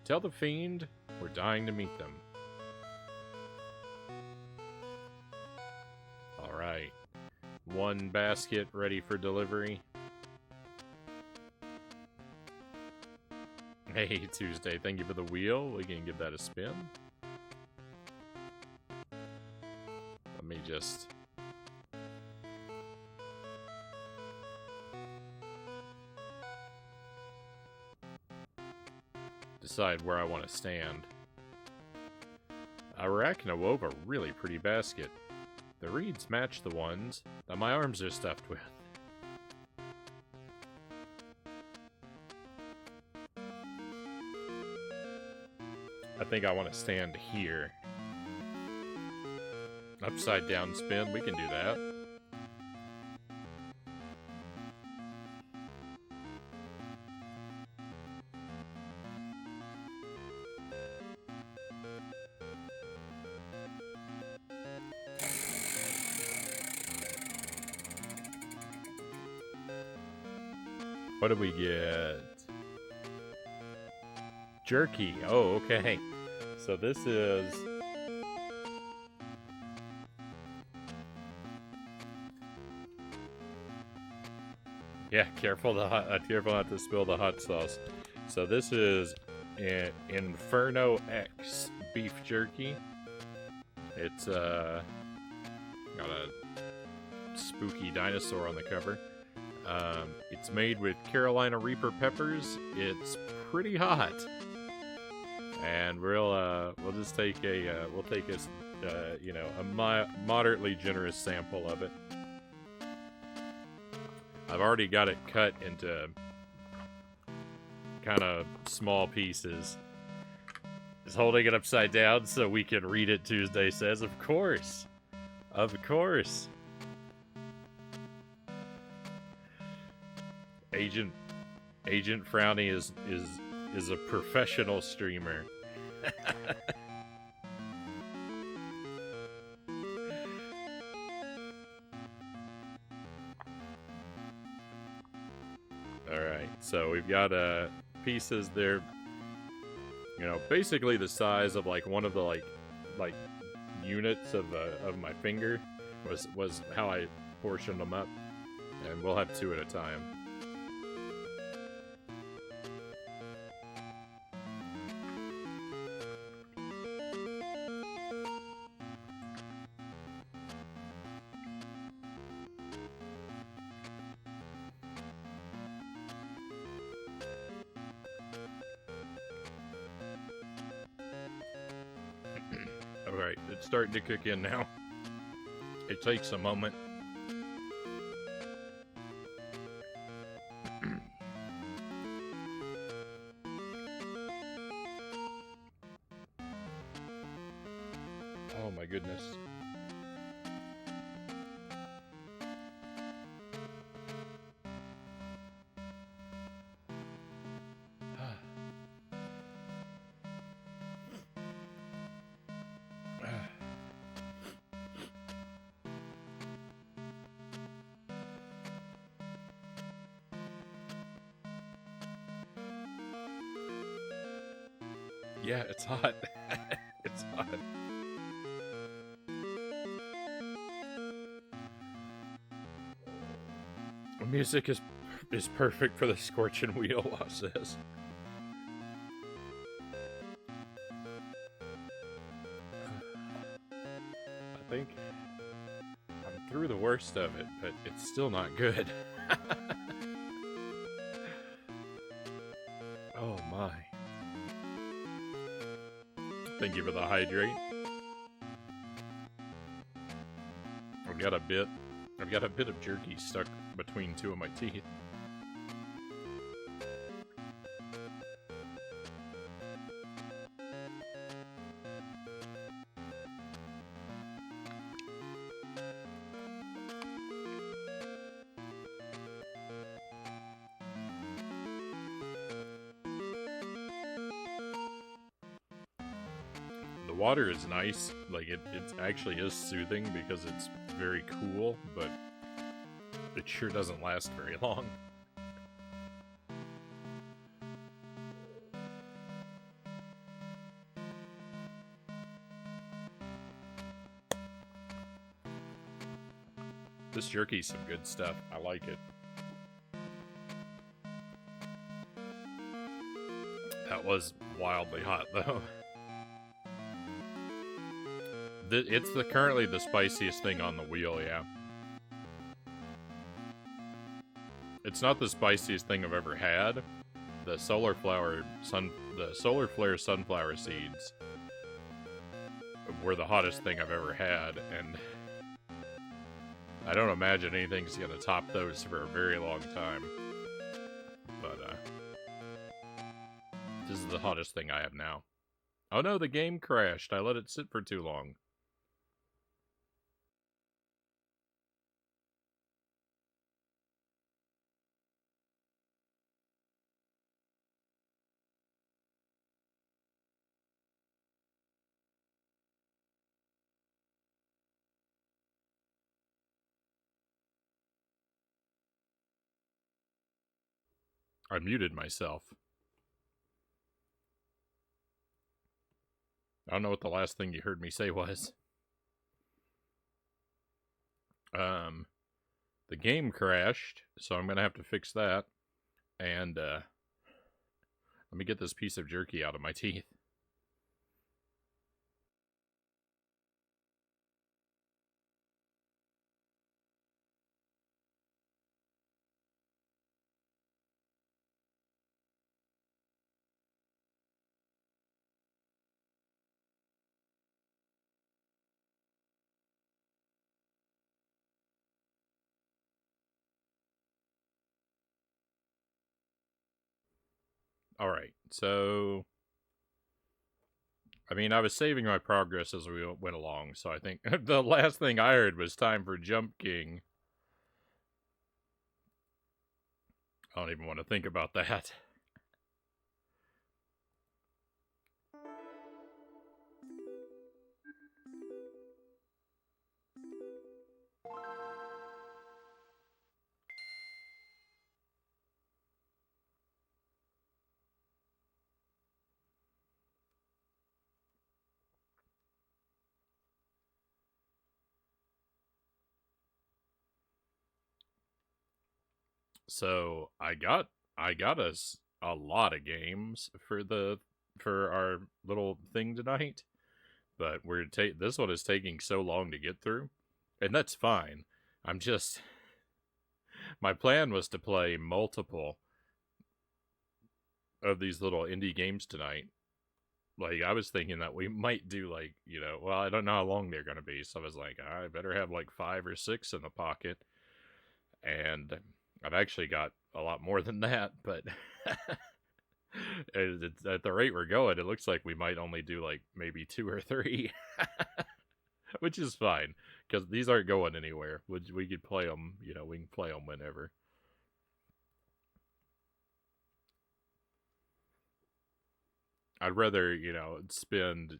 Tell the Fiend we're dying to meet them. Alright. One basket ready for delivery. Hey, Tuesday, thank you for the wheel. We can give that a spin. Let me just... decide where I want to stand. Arachna wove a really pretty basket. The reeds match the ones that my arms are stuffed with. I think I want to stand here. Upside down spin, we can do that. What do we get? Jerky. Oh, okay. So this is... Yeah, careful not to spill the hot sauce. So this is Inferno X beef jerky. It's got a spooky dinosaur on the cover. It's made with Carolina Reaper peppers. It's pretty hot, and we'll just take a moderately generous sample of it. I've already got it cut into kind of small pieces. Just holding it upside down so we can read it. Tuesday says, of course, of course. Agent Frownie is a professional streamer. All right, so we've got pieces there. You know, basically the size of like one of the like units of my finger was how I portioned them up, and we'll have 2 at a time. Alright, it's starting to cook in now. It takes a moment. Oh my goodness. Yeah, it's hot. It's hot. Music is perfect for the scorching wheel, watch this. I think I'm through the worst of it, but it's still not good. Oh my. Thank you for the hydrate. I've got a bit of jerky stuck between 2 of my teeth. The water is nice, like it actually is soothing because it's very cool, but it sure doesn't last very long. This jerky's some good stuff. I like it. That was wildly hot, though. It's currently the spiciest thing on the wheel, yeah. It's not the spiciest thing I've ever had. The solar flare sunflower seeds were the hottest thing I've ever had, and I don't imagine anything's gonna top those for a very long time. But this is the hottest thing I have now. Oh no, the game crashed. I let it sit for too long. I muted myself. I don't know what the last thing you heard me say was. The game crashed, so I'm gonna have to fix that. And let me get this piece of jerky out of my teeth. All right, so I mean, I was saving my progress as we went along, so I think the last thing I heard was time for Jump King. I don't even want to think about that. So I got us a lot of games for our little thing tonight, but this one is taking so long to get through, and that's fine. I'm just my plan was to play multiple of these little indie games tonight. Like I was thinking that we might do like, well, I don't know how long they're going to be, so I was like, I better have like 5 or 6 in the pocket. And I've actually got a lot more than that, but at the rate we're going, it looks like we might only do like maybe 2 or 3, which is fine because these aren't going anywhere. We could play them, we can play them whenever. I'd rather, spend,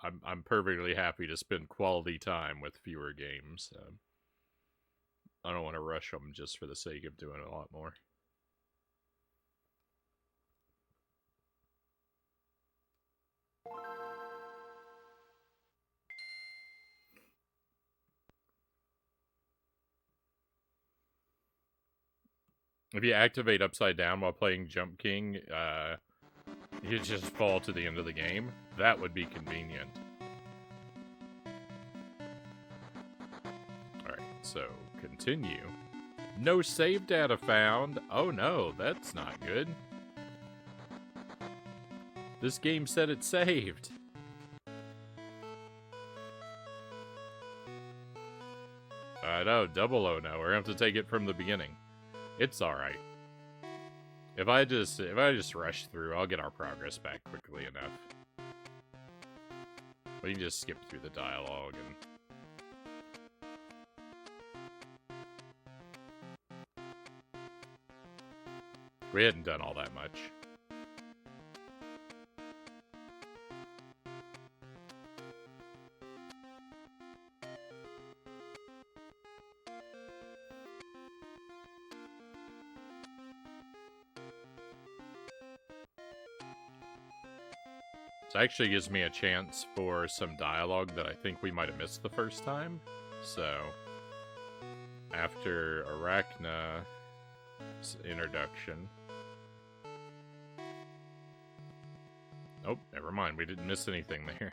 I'm perfectly happy to spend quality time with fewer games. I don't want to rush them just for the sake of doing a lot more. If you activate Upside Down while playing Jump King, you just fall to the end of the game. That would be convenient. Alright, so continue. No save data found. Oh no, that's not good. This game said it saved. I know, double O now. We're gonna have to take it from the beginning. It's alright. If I just rush through, I'll get our progress back quickly enough. We can just skip through the dialogue and... We hadn't done all that much. This actually gives me a chance for some dialogue that I think we might have missed the first time. So, after Arachna's introduction... Oh, never mind. We didn't miss anything there.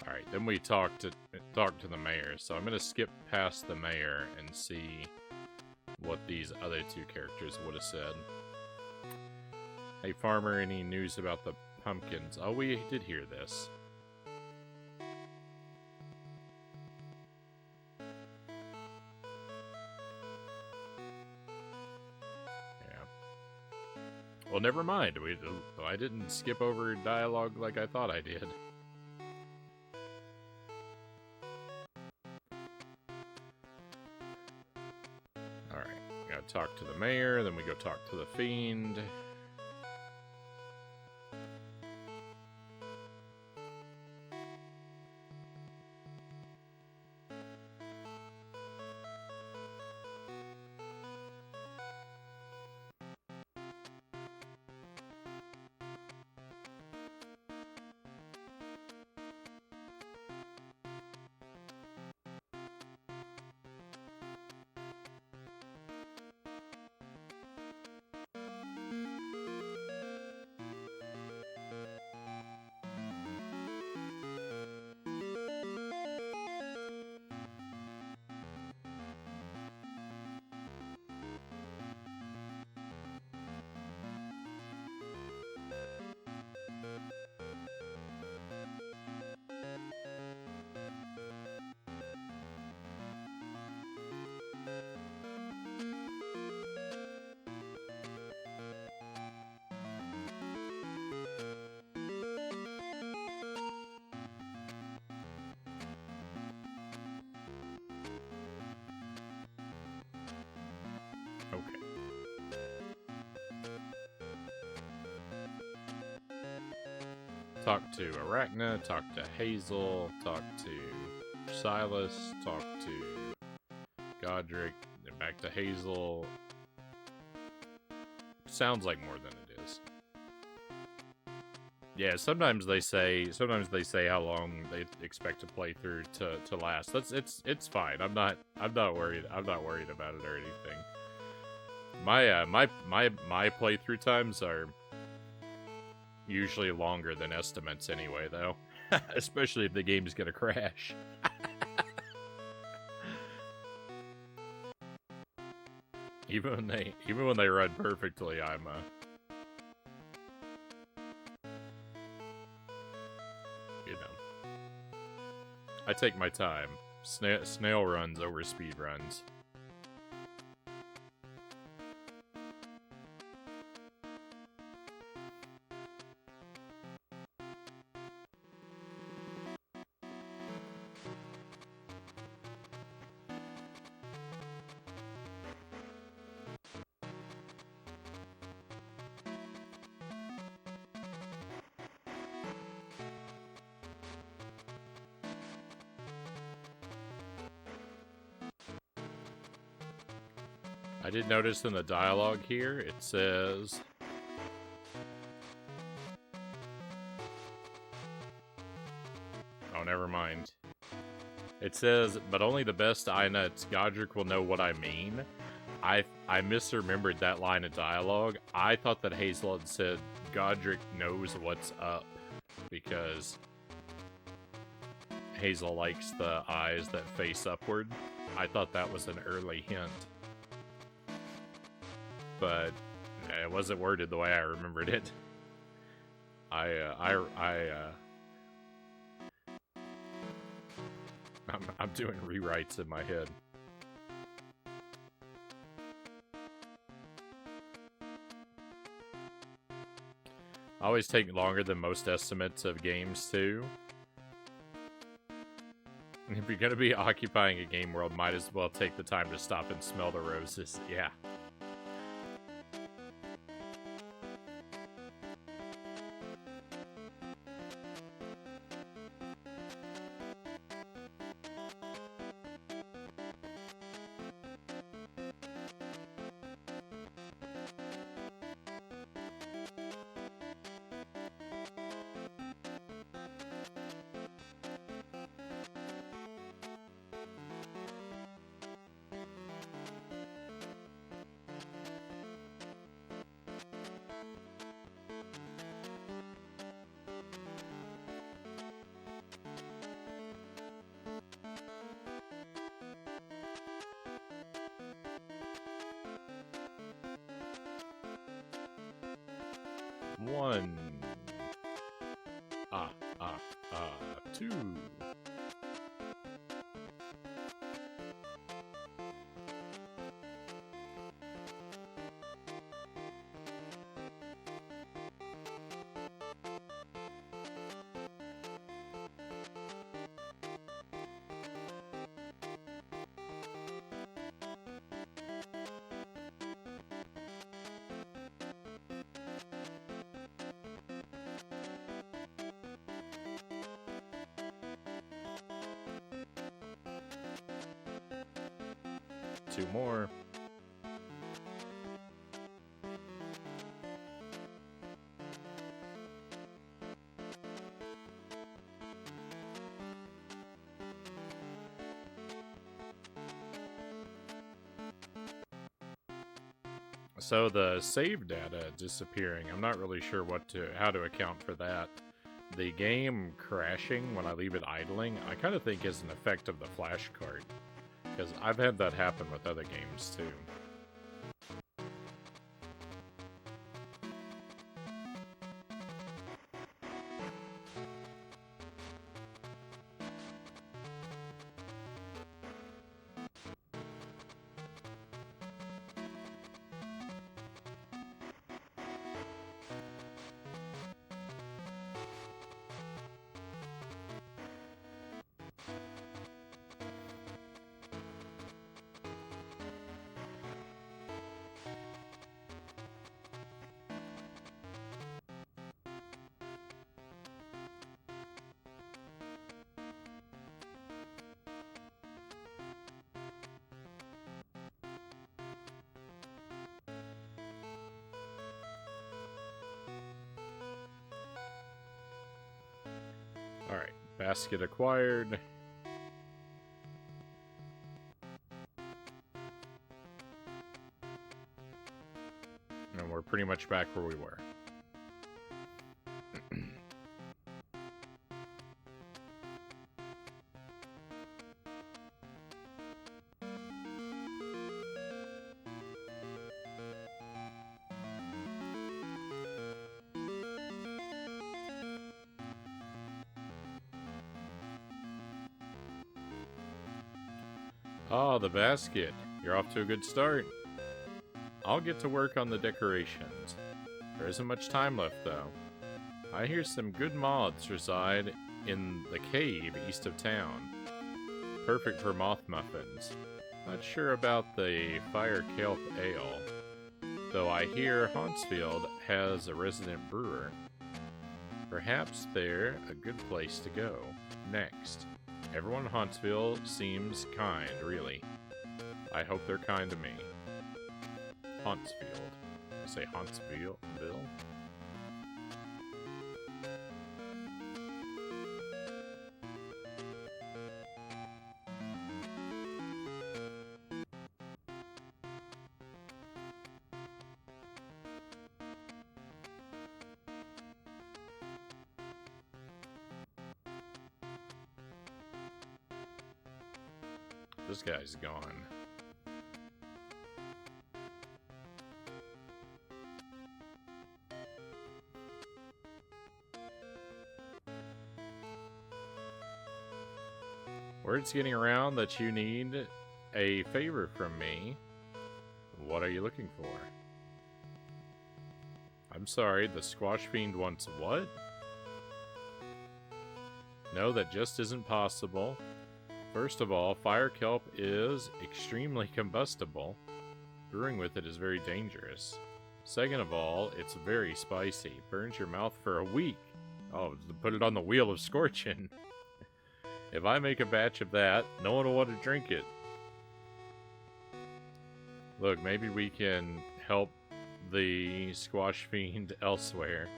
Alright, then we talked to the mayor. So I'm going to skip past the mayor and see what these other 2 characters would have said. Hey, farmer, any news about the pumpkins? Oh, we did hear this. Well, never mind. I didn't skip over dialogue like I thought I did. Alright, gotta talk to the mayor, then we go talk to the fiend. talk to Arachna, talk to Hazel, talk to Silas, talk to Godric, then back to Hazel. Sounds like more than it is. Yeah, sometimes they say how long they expect to play through to last. It's fine. I'm not worried. I'm not worried about it or anything. My playthrough times are usually longer than estimates anyway, though. Especially if the game's gonna crash. even when they run perfectly, I'm you know, I take my time. Snail runs over speed runs. I did notice in the dialogue here, it says... Oh, never mind. It says, but only the best Inuts, Godric will know what I mean. I misremembered that line of dialogue. I thought that Hazel had said, Godric knows what's up, because Hazel likes the eyes that face upward. I thought that was an early hint. But it wasn't worded the way I remembered it. I'm doing rewrites in my head. I always take longer than most estimates of games too. If you're gonna be occupying a game world, might as well take the time to stop and smell the roses. Yeah. One. Two. Two more. So the save data disappearing, I'm not really sure how to account for that. The game crashing when I leave it idling, I kind of think is an effect of the flash card. Because I've had that happen with other games, too. Alright, basket acquired. And we're pretty much back where we were. Ah, the basket. You're off to a good start. I'll get to work on the decorations. There isn't much time left, though. I hear some good moths reside in the cave east of town. Perfect for moth muffins. Not sure about the fire kelp ale, though I hear Hauntsfield has a resident brewer. Perhaps they're a good place to go next. Everyone in Hauntsfield seems kind, really. I hope they're kind to me. Hauntsfield. I say Hauntsville? Bill? This guy's gone. Word's getting around that you need a favor from me. What are you looking for? I'm sorry, the Squash Fiend wants what? No, that just isn't possible. First of all, fire kelp is extremely combustible. Brewing with it is very dangerous. Second of all, it's very spicy. Burns your mouth for a week. Oh, put it on the wheel of scorching. If I make a batch of that, no one will want to drink it. Look, maybe we can help the Squash Fiend elsewhere.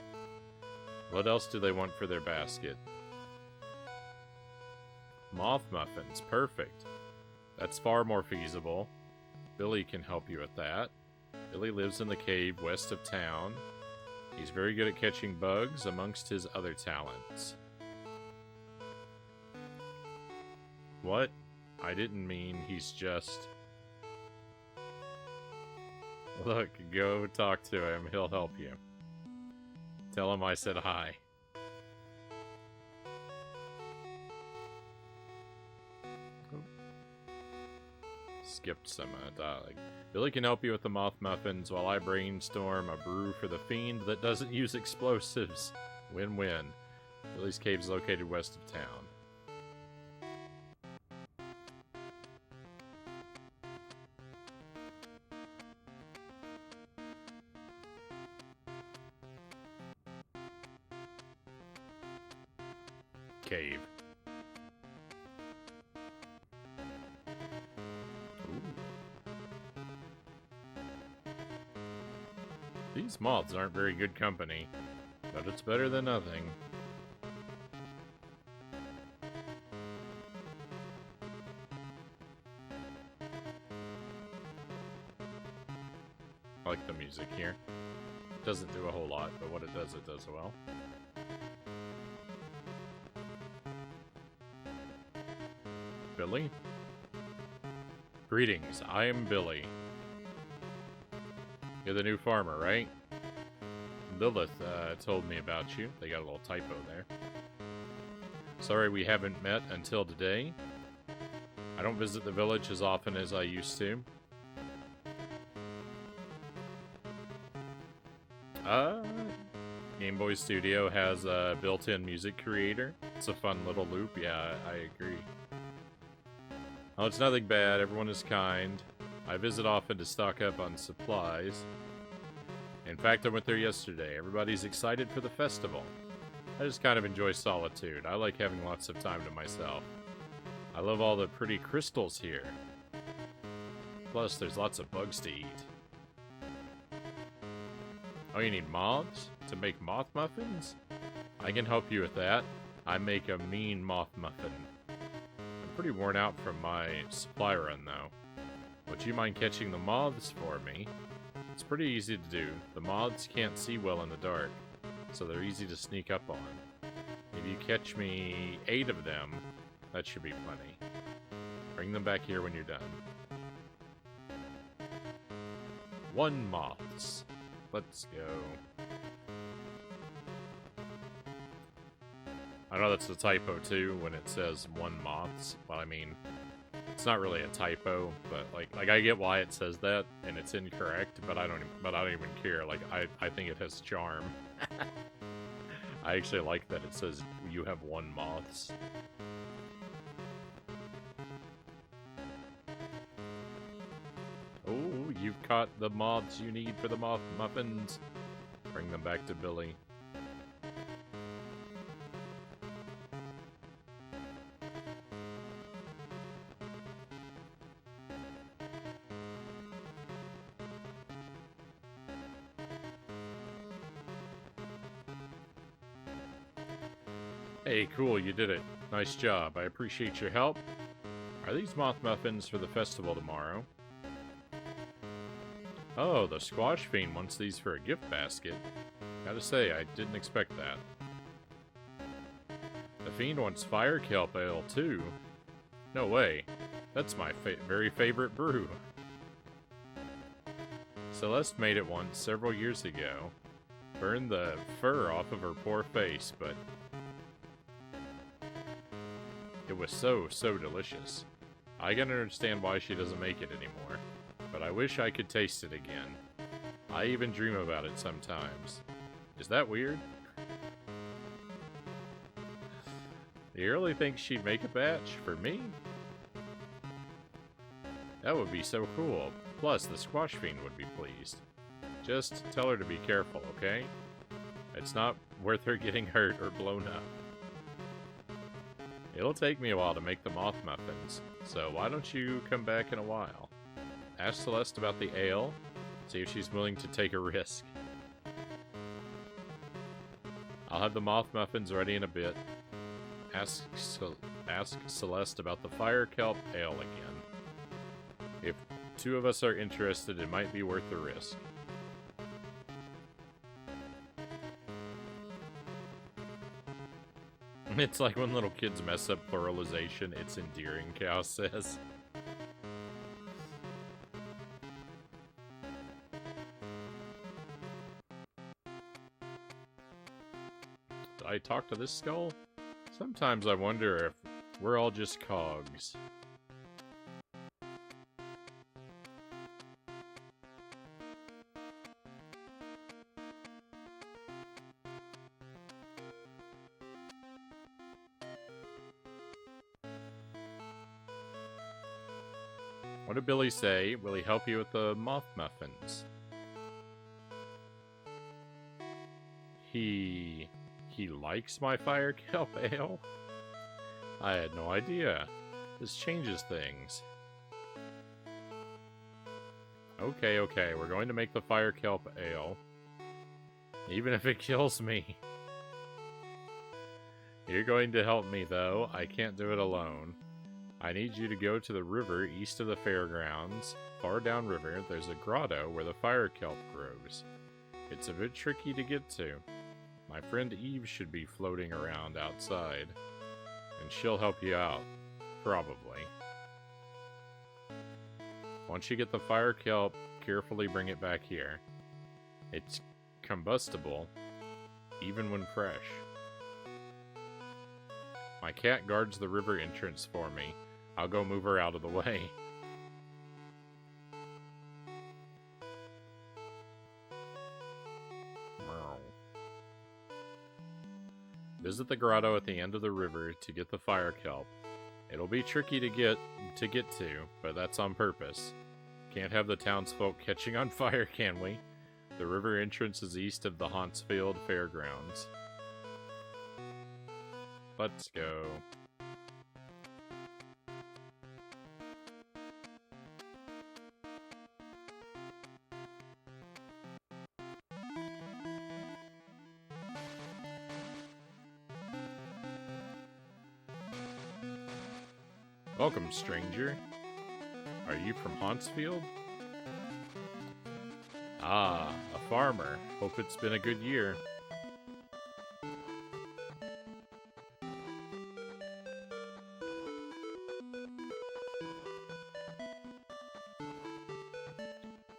What else do they want for their basket? Moth muffins, perfect. That's far more feasible. Billy can help you with that. Billy lives in the cave west of town. He's very good at catching bugs amongst his other talents. What? I didn't mean he's just... Look, go talk to him. He'll help you. Tell him I said hi. Skipped some dialogue. Billy can help you with the moth muffins while I brainstorm a brew for the fiend that doesn't use explosives. Win-win. Billy's cave's located west of town. Cave. These moths aren't very good company, but it's better than nothing. I like the music here. It doesn't do a whole lot, but what it does well. Billy? Greetings, I am Billy. You're the new farmer, right? Lilith told me about you. They got a little typo there. Sorry we haven't met until today. I don't visit the village as often as I used to. Game Boy Studio has a built-in music creator. It's a fun little loop. Yeah, I agree. Oh, it's nothing bad. Everyone is kind. I visit often to stock up on supplies. In fact, I went there yesterday. Everybody's excited for the festival. I just kind of enjoy solitude. I like having lots of time to myself. I love all the pretty crystals here. Plus, there's lots of bugs to eat. Oh, you need moths to make moth muffins? I can help you with that. I make a mean moth muffin. I'm pretty worn out from my supply run, though. Would you mind catching the moths for me? It's pretty easy to do. The moths can't see well in the dark, so they're easy to sneak up on. If you catch me 8 of them, that should be plenty. Bring them back here when you're done. 1 moths. Let's go. I know that's a typo too when it says 1 moths, but I mean, it's not really a typo, but like I get why it says that and it's incorrect, but I don't even care. Like I think it has charm. I actually like that it says you have 1 moths. Oh, you've caught the moths you need for the moth muffins. Bring them back to Billy. Hey, cool, you did it. Nice job. I appreciate your help. Are these moth muffins for the festival tomorrow? Oh, the Squash Fiend wants these for a gift basket. Gotta say, I didn't expect that. The Fiend wants Fire Kelp Ale, too. No way. That's my very favorite brew. Celeste made it once several years ago. Burned the fur off of her poor face, but it was so delicious. I can understand why she doesn't make it anymore, but I wish I could taste it again. I even dream about it sometimes. Is that weird? Do you really think she'd make a batch for me? That would be so cool. Plus, the Squash Fiend would be pleased. Just tell her to be careful, okay? It's not worth her getting hurt or blown up. It'll take me a while to make the moth muffins, so why don't you come back in a while? Ask Celeste about the ale, see if she's willing to take a risk. I'll have the moth muffins ready in a bit. Ask Celeste about the Fire Kelp Ale again. If 2 of us are interested, it might be worth the risk. It's like when little kids mess up pluralization, it's endearing, Chaos says. Did I talk to this skull? Sometimes I wonder if we're all just cogs. What did Billy say? Will he help you with the moth muffins? He likes my Fire Kelp Ale? I had no idea. This changes things. Okay, we're going to make the Fire Kelp Ale. Even if it kills me. You're going to help me, though. I can't do it alone. I need you to go to the river east of the fairgrounds. Far downriver, there's a grotto where the Fire Kelp grows. It's a bit tricky to get to. My friend Eve should be floating around outside, and she'll help you out, probably. Once you get the Fire Kelp, carefully bring it back here. It's combustible, even when fresh. My cat guards the river entrance for me. I'll go move her out of the way. Visit the grotto at the end of the river to get the Fire Kelp. It'll be tricky to get to, but that's on purpose. Can't have the townsfolk catching on fire, can we? The river entrance is east of the Hauntsfield Fairgrounds. Let's go. Welcome, stranger. Are you from Hauntsfield? Ah, a farmer. Hope it's been a good year.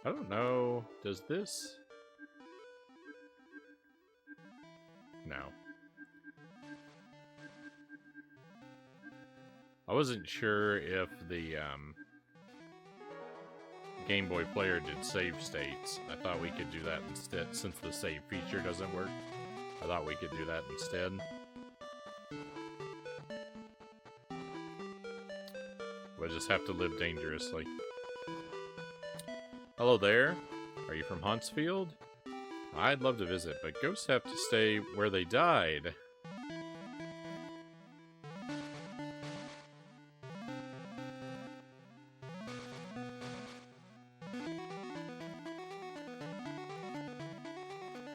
I don't know. Does this? No. I wasn't sure if the Game Boy player did save states. I thought we could do that instead. Since the save feature doesn't work, I thought we could do that instead. We'll just have to live dangerously. Hello there. Are you from Hauntsfield? I'd love to visit, but ghosts have to stay where they died.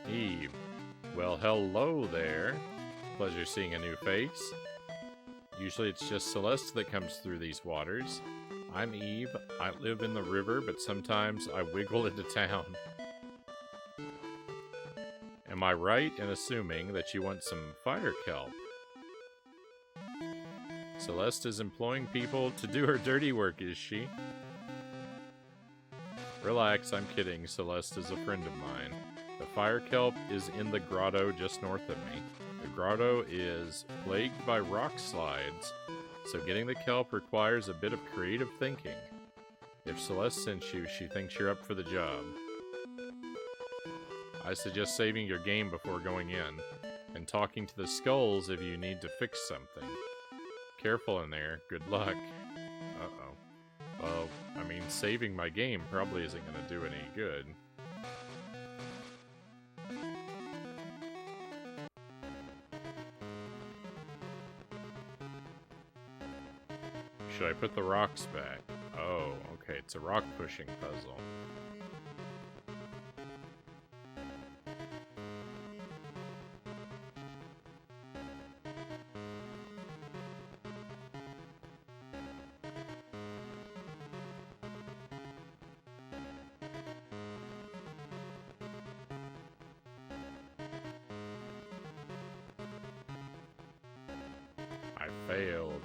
Eve. Well, hello there. Pleasure seeing a new face. Usually it's just Celeste that comes through these waters. I'm Eve. I live in the river, but sometimes I wiggle into town. Am I right in assuming that you want some fire kelp? Celeste is employing people to do her dirty work, is she? Relax, I'm kidding. Celeste is a friend of mine. The fire kelp is in the grotto just north of me. The grotto is plagued by rock slides, so getting the kelp requires a bit of creative thinking. If Celeste sent you, she thinks you're up for the job. I suggest saving your game before going in, and talking to the skulls if you need to fix something. Careful in there. Good luck. Uh-oh. Well, I mean, saving my game probably isn't going to do any good. Should I put the rocks back? Oh, okay, it's a rock pushing puzzle. I failed.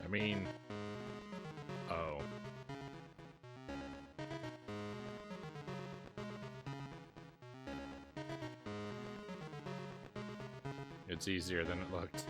I mean... Oh. It's easier than it looked.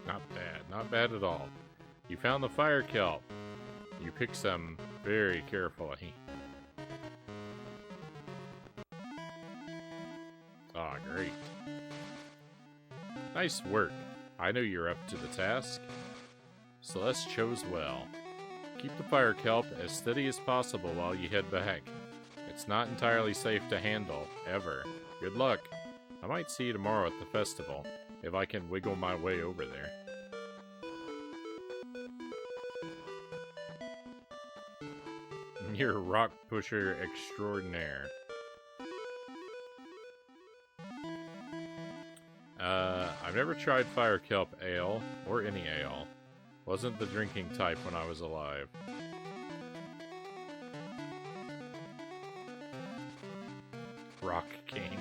Not bad. Not bad at all. You found the fire kelp. You picked some very carefully. Ah, great. Nice work. I know you're up to the task. Celeste chose well. Keep the fire kelp as steady as possible while you head back. It's not entirely safe to handle, ever. Good luck. I might see you tomorrow at the festival, if I can wiggle my way over there. You're a rock pusher extraordinaire. I've never tried fire kelp ale, or any ale. Wasn't the drinking type when I was alive. Rock King.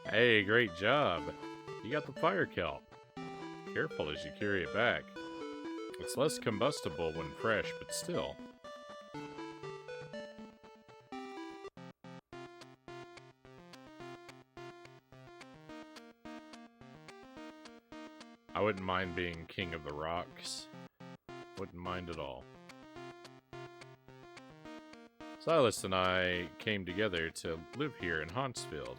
Hey, great job. You got the fire kelp. Careful as you carry it back. It's less combustible when fresh, but still. I wouldn't mind being king of the rocks. Wouldn't mind at all. Silas and I came together to live here in Hauntsfield.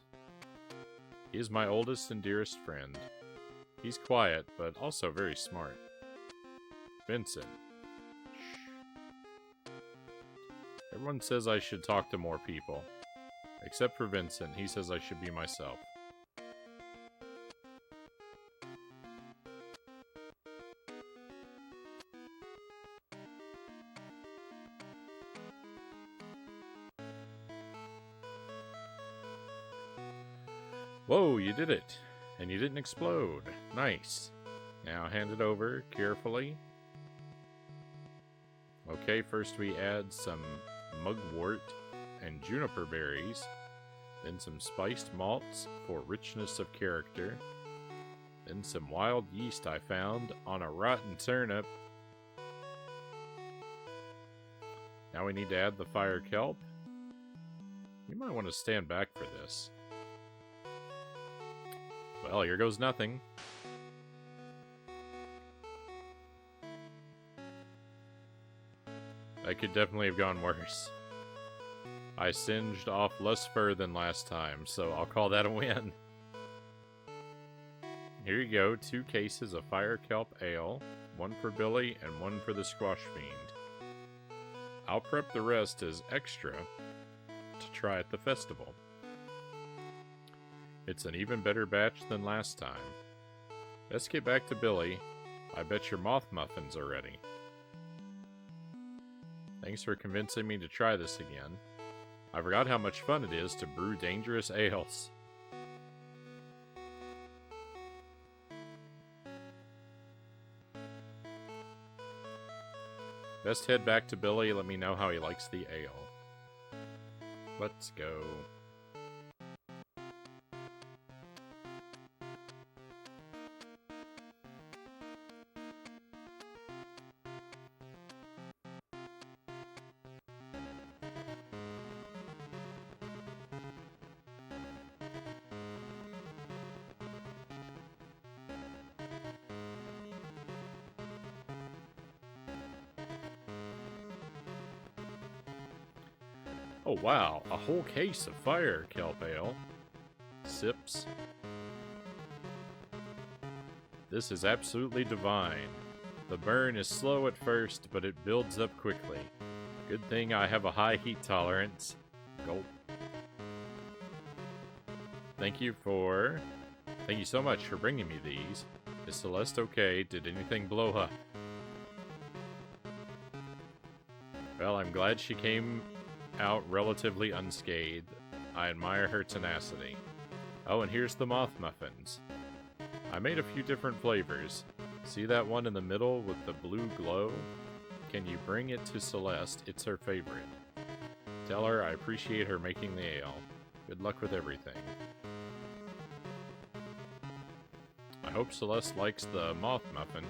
He is my oldest and dearest friend. He's quiet, but also very smart. Vincent. Shh. Everyone says I should talk to more people. Except for Vincent, he says I should be myself. Whoa, you did it! And you didn't explode. Nice. Now hand it over carefully. Okay, first we add some mugwort and juniper berries. Then some spiced malts for richness of character. Then some wild yeast I found on a rotten turnip. Now we need to add the fire kelp. You might want to stand back for this. Well, here goes nothing. That could definitely have gone worse. I singed off less fur than last time, so I'll call that a win. Here you go, 2 cases of fire kelp ale, 1 for Billy and 1 for the squash fiend. I'll prep the rest as extra to try at the festival. It's an even better batch than last time. Let's get back to Billy. I bet your moth muffins are ready. Thanks for convincing me to try this again. I forgot how much fun it is to brew dangerous ales. Best head back to Billy, let me know how he likes the ale. Let's go. Oh wow, a whole case of fire kelp ale. Sips. This is absolutely divine. The burn is slow at first, but it builds up quickly. Good thing I have a high heat tolerance. Gulp. Thank you so much for bringing me these. Is Celeste okay? Did anything blow up? Well, I'm glad she came out relatively unscathed. I admire her tenacity. Oh, and here's the moth muffins. I made a few different flavors. See that one in the middle with the blue glow? Can you bring it to Celeste? It's her favorite. Tell her I appreciate her making the ale. Good luck with everything. I hope Celeste likes the moth muffin.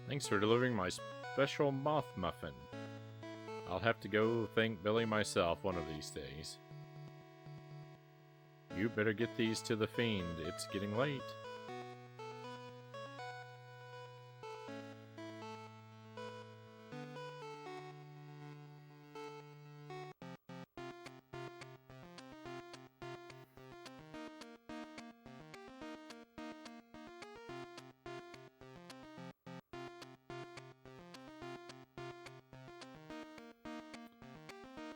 Thanks for delivering my special moth muffin. I'll have to go thank Billy myself one of these days. You better get these to the fiend. It's getting late.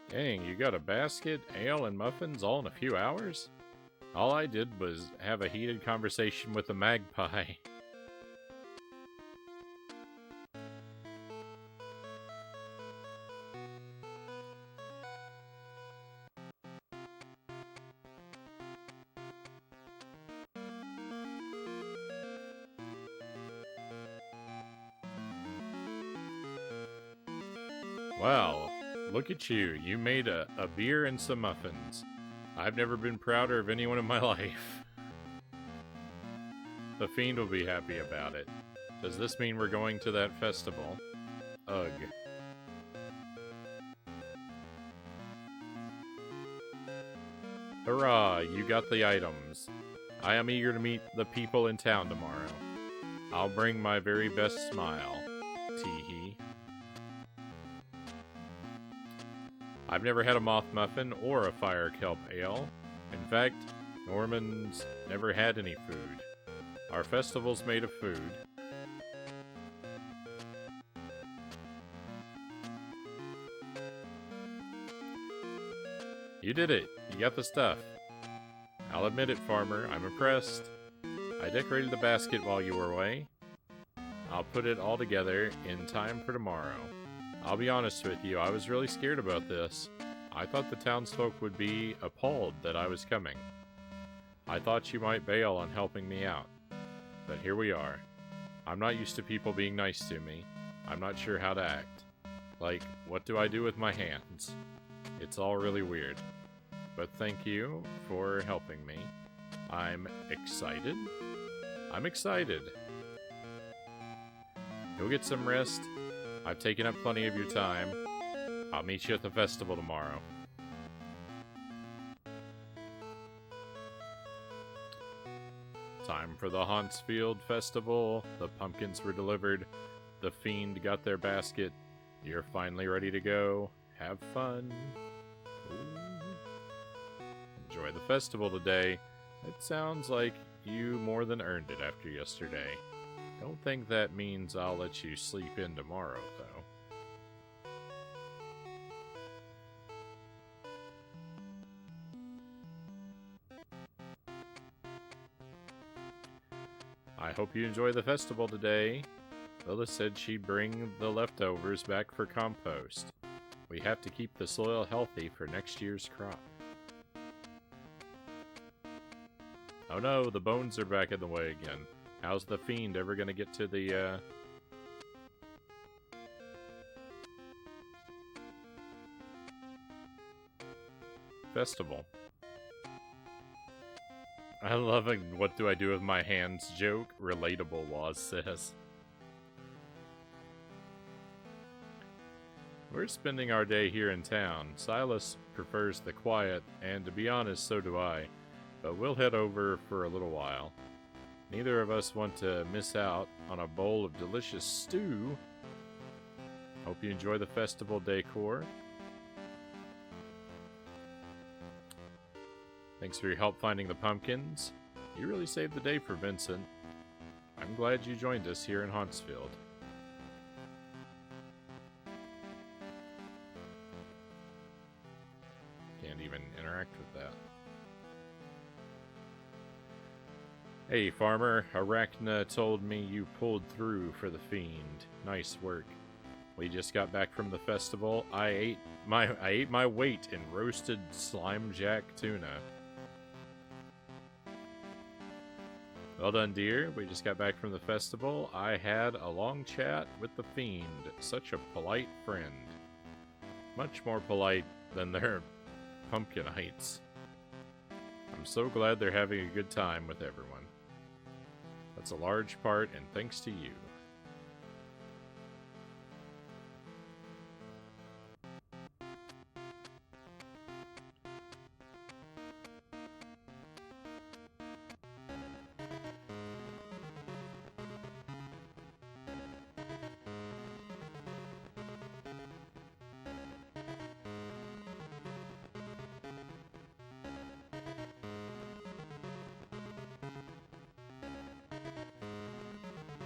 Dang, you got a basket, ale, and muffins all in a few hours? All I did was have a heated conversation with a magpie. Wow, look at you. You made a beer and some muffins. I've never been prouder of anyone in my life. The Fiend will be happy about it. Does this mean we're going to that festival? Ugh. Hurrah, you got the items. I am eager to meet the people in town tomorrow. I'll bring my very best smile. Tee-hee. I've never had a moth muffin or a fire kelp ale. In fact, Norman's never had any food. Our festival's made of food. You did it! You got the stuff. I'll admit it, Farmer, I'm impressed. I decorated the basket while you were away. I'll put it all together in time for tomorrow. I'll be honest with you, I was really scared about this. I thought the townsfolk would be appalled that I was coming. I thought you might bail on helping me out. But here we are. I'm not used to people being nice to me. I'm not sure how to act. Like, what do I do with my hands? It's all really weird. But thank you for helping me. I'm excited. I'm excited. You'll get some rest. I've taken up plenty of your time. I'll meet you at the festival tomorrow. Time for the Hauntsfield festival. The pumpkins were delivered. The Fiend got their basket. You're finally ready to go. Have fun. Ooh. Enjoy the festival today. It sounds like you more than earned it after yesterday. Don't think that means I'll let you sleep in tomorrow, though. I hope you enjoy the festival today. Lila said she'd bring the leftovers back for compost. We have to keep the soil healthy for next year's crop. Oh no, the bones are back in the way again. How's the Fiend ever gonna get to the, festival? I love a what do I do with my hands joke. Relatable, Waz says. We're spending our day here in town. Silas prefers the quiet, and to be honest, so do I. But we'll head over for a little while. Neither of us want to miss out on a bowl of delicious stew. Hope you enjoy the festival decor. Thanks for your help finding the pumpkins. You really saved the day for Vincent. I'm glad you joined us here in Hauntsfield. Can't even interact with that. Hey, Farmer. Arachna told me you pulled through for the Fiend. Nice work. We just got back from the festival. I ate my weight in roasted slime jack tuna. Well done, dear. We just got back from the festival. I had a long chat with the Fiend. Such a polite friend. Much more polite than their pumpkinites. I'm so glad they're having a good time with everyone. That's a large part, and thanks to you.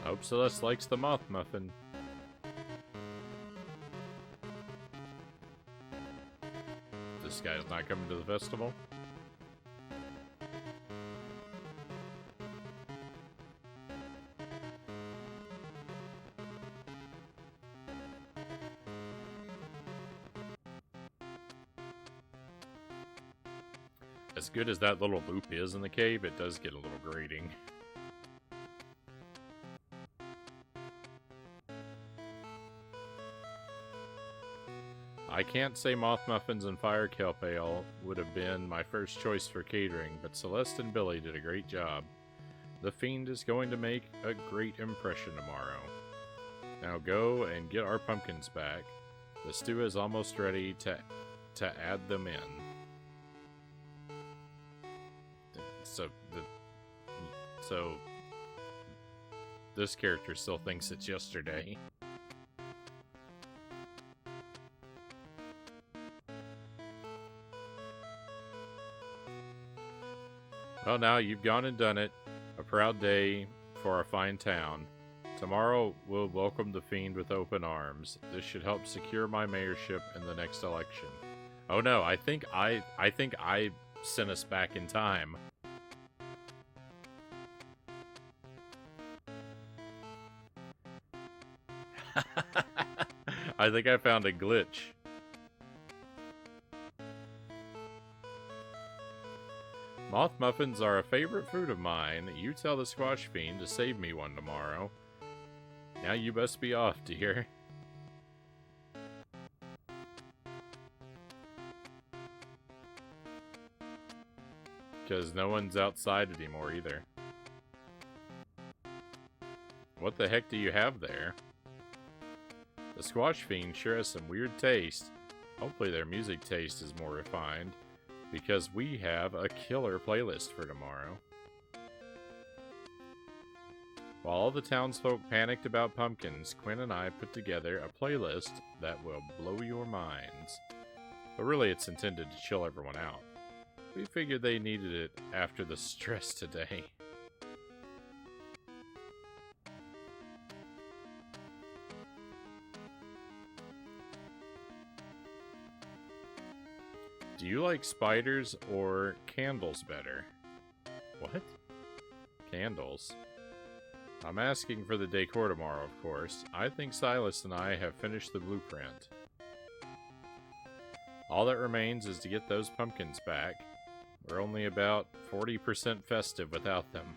I hope Celeste likes the moth muffin. This guy's not coming to the festival. As good as that little loop is in the cave, it does get a little grating. I can't say moth muffins and fire kelp ale would have been my first choice for catering, but Celeste and Billy did a great job. The Fiend is going to make a great impression tomorrow. Now go and get our pumpkins back. The stew is almost ready to add them in. So this character still thinks it's yesterday. Well, now you've gone and done it. A proud day for our fine town. Tomorrow we'll welcome the Fiend with open arms. This should help secure my mayorship in the next election. Oh no, I think I sent us back in time. I think I found a glitch. Moth muffins are a favorite food of mine. You tell the Squash Fiend to save me one tomorrow. Now you must be off, dear. Because no one's outside anymore either. What the heck do you have there? The Squash Fiend sure has some weird taste. Hopefully their music taste is more refined, because we have a killer playlist for tomorrow. While all the townsfolk panicked about pumpkins, Quinn and I put together a playlist that will blow your minds. But really it's intended to chill everyone out. We figured they needed it after the stress today. Do you like spiders or candles better? What? Candles? I'm asking for the decor tomorrow, of course. I think Silas and I have finished the blueprint. All that remains is to get those pumpkins back. We're only about 40% festive without them.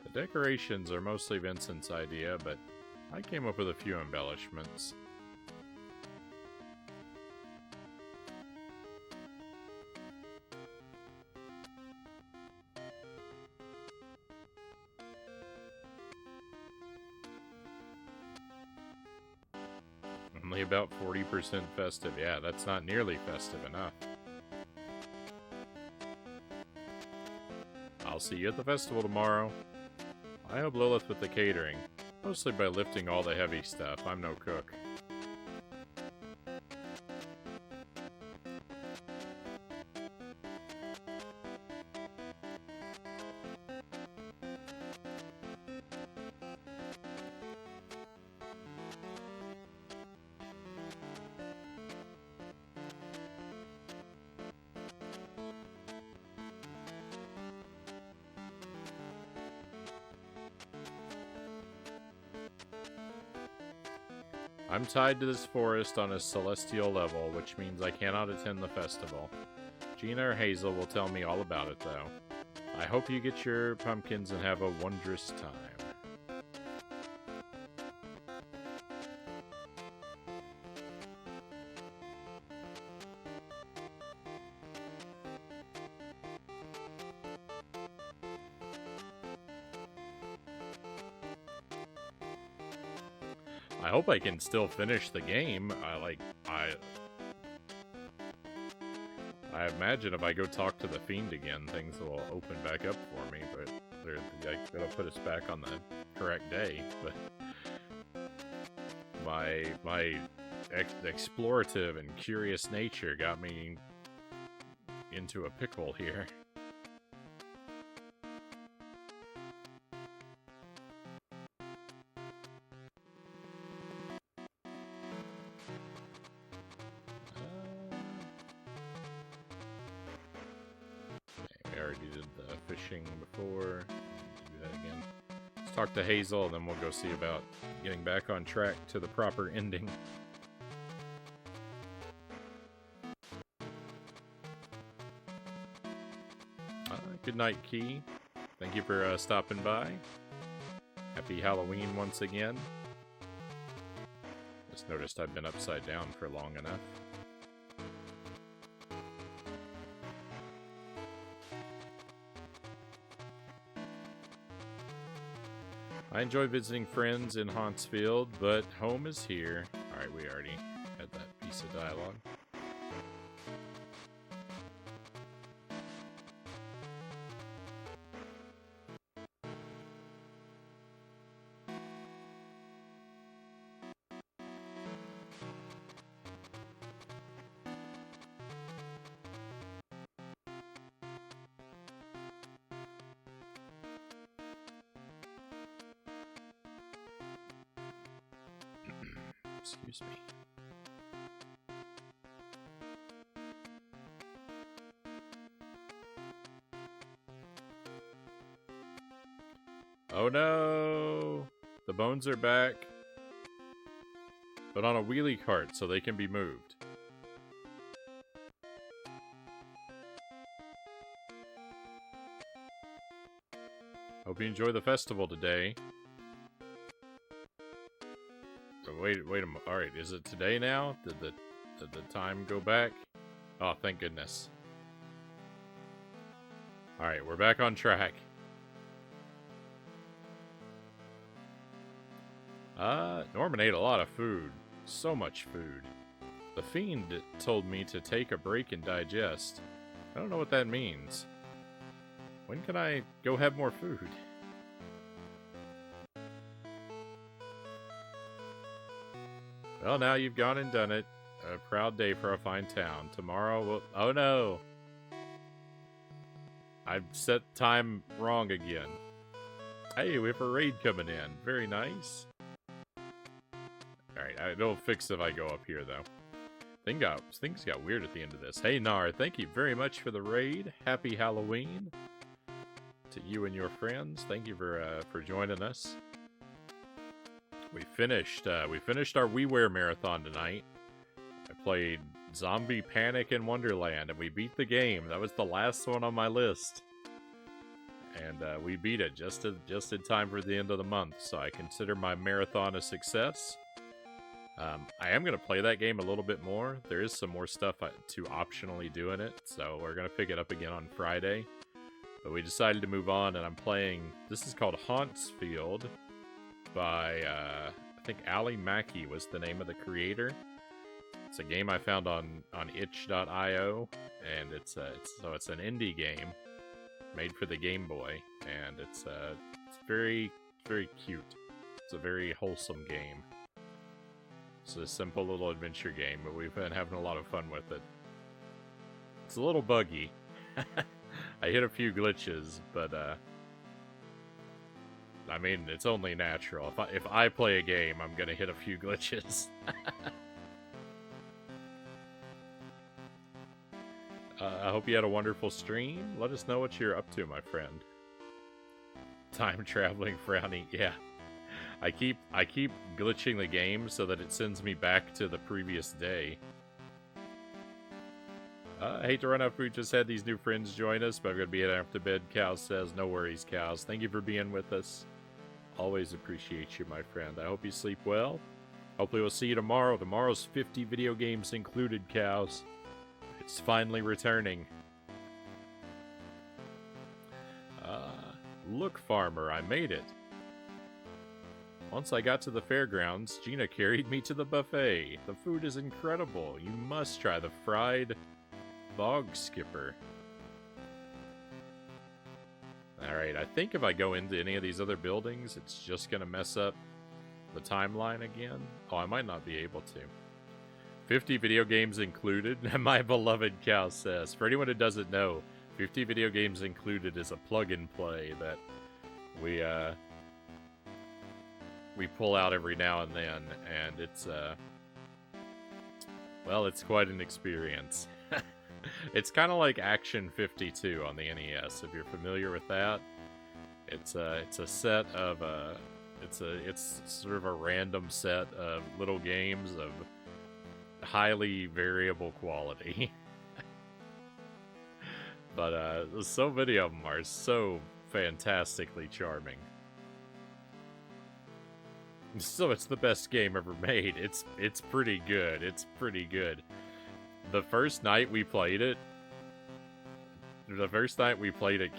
The decorations are mostly Vincent's idea, but I came up with a few embellishments. Only about 40% festive. Yeah, that's not nearly festive enough. I'll see you at the festival tomorrow. I help Lilith with the catering, mostly by lifting all the heavy stuff. I'm no cook. I'm tied to this forest on a celestial level, which means I cannot attend the festival. Gina or Hazel will tell me all about it, though. I hope you get your pumpkins and have a wondrous time. I hope I can still finish the game. I imagine if I go talk to the Fiend again, things will open back up for me, but it'll put us back on the correct day. But my explorative and curious nature got me into a pickle here. Before do that again. Let's talk to Hazel and then we'll go see about getting back on track to the proper ending. Good night, Key. Thank you for stopping by. Happy Halloween once again. This Just noticed I've been upside down for long enough. I enjoy visiting friends in Hauntsfield, but home is here. Alright, we already had that piece of dialogue. Excuse me. Oh no! The bones are back. But on a wheelie cart so they can be moved. Hope you enjoy the festival today. Wait a moment. Alright, is it today now? Did the time go back? Oh, thank goodness. Alright, we're back on track. Norman ate a lot of food. So much food. The fiend told me to take a break and digest. I don't know what that means. When can I go have more food? Well, now you've gone and done it. A proud day for a fine town. Tomorrow will... Oh no! I've set time wrong again. Hey, we have a raid coming in. Very nice. Alright, it'll fix if I go up here, though. Things got weird at the end of this. Hey, Nar, thank you very much for the raid. Happy Halloween to you and your friends. Thank you for joining us. We finished our WiiWare marathon tonight. I played Zombie Panic in Wonderland, and we beat the game. That was the last one on my list. And we beat it just in time for the end of the month, so I consider my marathon a success. I am going to play that game a little bit more. There is some more stuff to optionally do in it, so we're going to pick it up again on Friday. But we decided to move on, and I'm playing... This is called Hauntsfield by, I think Ali Mackey was the name of the creator. It's a game I found on itch.io, and it's an indie game made for the Game Boy, and it's very, very cute. It's a very wholesome game. It's a simple little adventure game, but we've been having a lot of fun with it. It's a little buggy. I hit a few glitches, but I mean, it's only natural. If I play a game, I'm gonna hit a few glitches. I hope you had a wonderful stream. Let us know what you're up to, my friend. Time traveling Frownie, yeah. I keep glitching the game so that it sends me back to the previous day. I hate to run out of food, just had these new friends join us, but I'm going to be heading off to bed. Cows says, no worries, Cows. Thank you for being with us. Always appreciate you, my friend. I hope you sleep well. Hopefully we'll see you tomorrow. Tomorrow's 50 video games included, Cows. It's finally returning. Look, Farmer, I made it. Once I got to the fairgrounds, Gina carried me to the buffet. The food is incredible. You must try the fried bog skipper. Alright, I think if I go into any of these other buildings, it's just going to mess up the timeline again. Oh, I might not be able to. 50 video games included, my beloved Cow says. For anyone who doesn't know, 50 video games included is a plug-and-play that we pull out every now and then, and it's, well, it's quite an experience. It's kind of like Action 52 on the NES, if you're familiar with that. It's a set of, it's sort of a random set of little games of highly variable quality. But, so many of them are so fantastically charming. So it's the best game ever made. It's pretty good. It's pretty good. The first night we played it,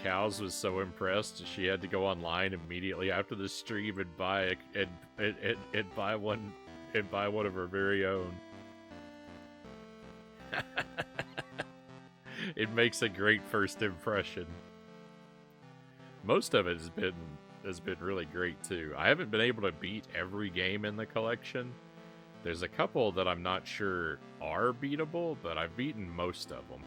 Cows was so impressed she had to go online immediately after the stream and buy one of her very own. It makes a great first impression. Most of it has been really great too. I haven't been able to beat every game in the collection. There's a couple that I'm not sure are beatable, but I've beaten most of them.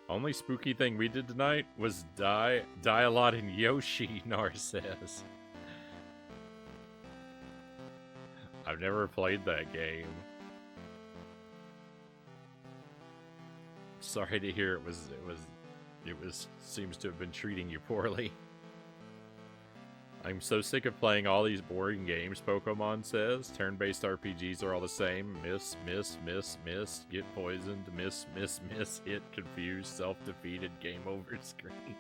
Only spooky thing we did tonight was die a lot in Yoshi, Nar says. I've never played that game. Sorry to hear it seems to have been treating you poorly. I'm so sick of playing all these boring games, Pokemon says. Turn-based RPGs are all the same. Miss, miss, miss, miss. Get poisoned. Miss, miss, miss. Hit, confused, self-defeated, game over screen.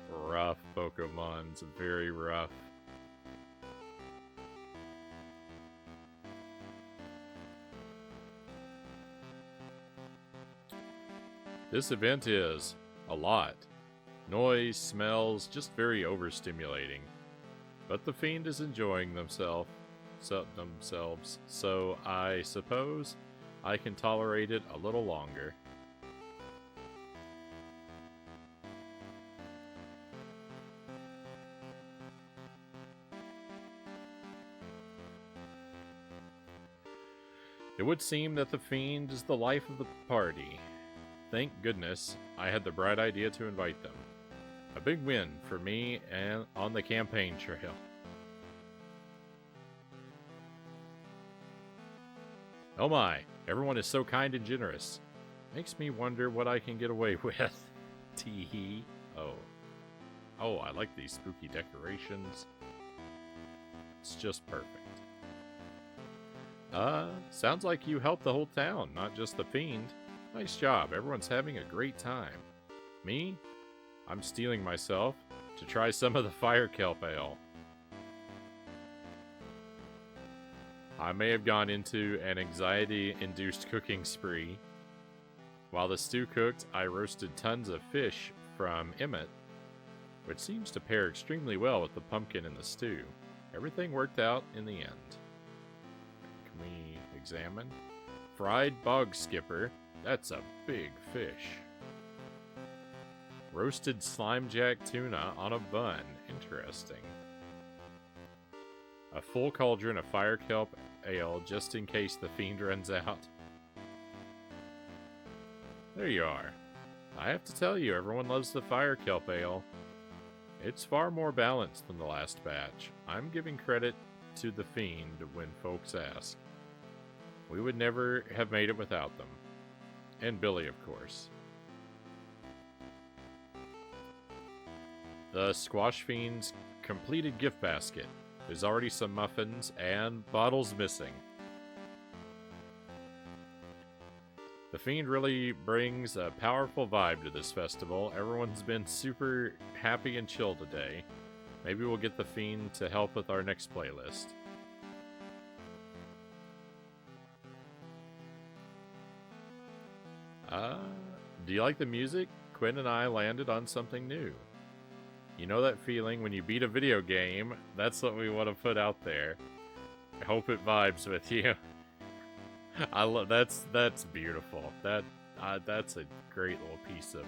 Rough Pokemon. It's very rough. This event is a lot. Noise, smells, just very overstimulating. But the Fiend is enjoying themselves, so I suppose I can tolerate it a little longer. It would seem that the Fiend is the life of the party. Thank goodness I had the bright idea to invite them. A big win for me and on the campaign trail. Oh my, everyone is so kind and generous. Makes me wonder what I can get away with. Tee-hee. Oh, I like these spooky decorations. It's just perfect. Sounds like you helped the whole town, not just the Fiend. Nice job, everyone's having a great time. Me? I'm steeling myself to try some of the fire kelp ale. I may have gone into an anxiety-induced cooking spree. While the stew cooked, I roasted tons of fish from Emmett, which seems to pair extremely well with the pumpkin in the stew. Everything worked out in the end. Can we examine? Fried bog skipper. That's a big fish. Roasted slimejack tuna on a bun. Interesting. A full cauldron of fire kelp ale just in case the Fiend runs out. There you are. I have to tell you, everyone loves the fire kelp ale. It's far more balanced than the last batch. I'm giving credit to the Fiend when folks ask. We would never have made it without them. And Billy, of course. The Squash Fiend's completed gift basket. There's already some muffins and bottles missing. The Fiend really brings a powerful vibe to this festival. Everyone's been super happy and chill today. Maybe we'll get the Fiend to help with our next playlist. Do you like the music? Quinn and I landed on something new. You know that feeling when you beat a video game? That's what we want to put out there. I hope it vibes with you. I love that's beautiful. That's a great little piece of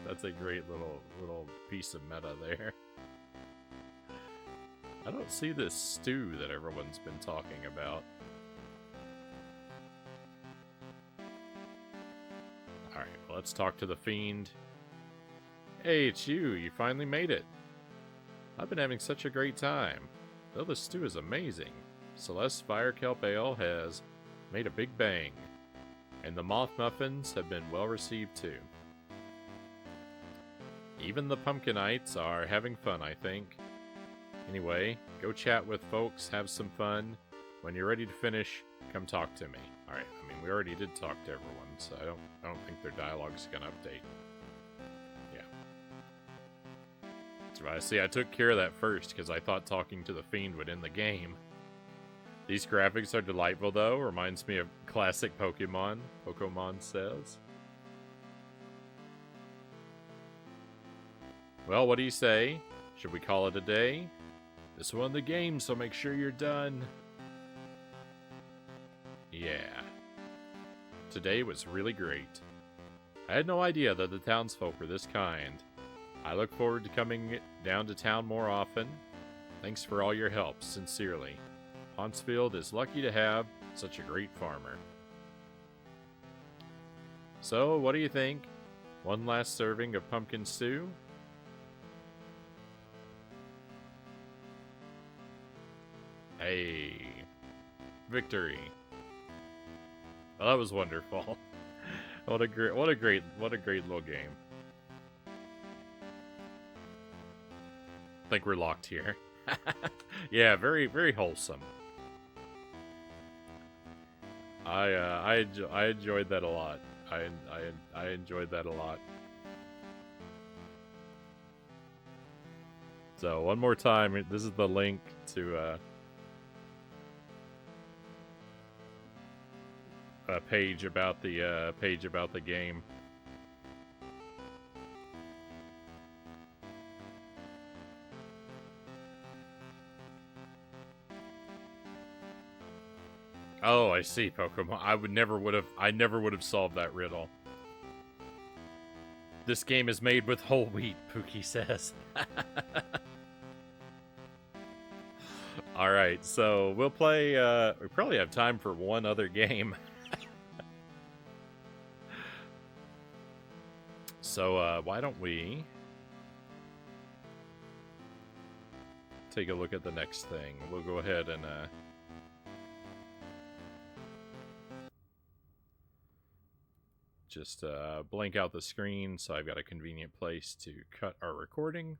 that's a great little piece of meta there. I don't see this stew that everyone's been talking about. Alright, well, let's talk to the Fiend. Hey, it's you. You finally made it. I've been having such a great time. Though the stew is amazing. Celeste's Fire Kelp Ale has made a big bang. And the moth muffins have been well received too. Even the Pumpkinites are having fun, I think. Anyway, go chat with folks, have some fun. When you're ready to finish, come talk to me. Alright, I mean, we already did talk to everyone, so I don't think their dialogue's gonna update. Yeah. So I see, I took care of that first, because I thought talking to the Fiend would end the game. These graphics are delightful, though. Reminds me of classic Pokemon. Pokemon says. Well, what do you say? Should we call it a day? This won the game, so make sure you're done. Yeah. Today was really great. I had no idea that the townsfolk were this kind. I look forward to coming down to town more often. Thanks for all your help, sincerely. Hauntsfield is lucky to have such a great farmer. So, what do you think? One last serving of pumpkin stew? Hey. Victory. Well, that was wonderful. What a great little game. I think we're locked here. Yeah, very, very wholesome. I enjoyed that a lot. I enjoyed that a lot. So one more time, this is the link to a page about the game. Oh, I see, Pokemon. I never would have solved that riddle. This game is made with whole wheat, Pookie says. Alright, so we'll play, we probably have time for one other game. So, why don't we take a look at the next thing. We'll go ahead and, just blank out the screen so I've got a convenient place to cut our recording.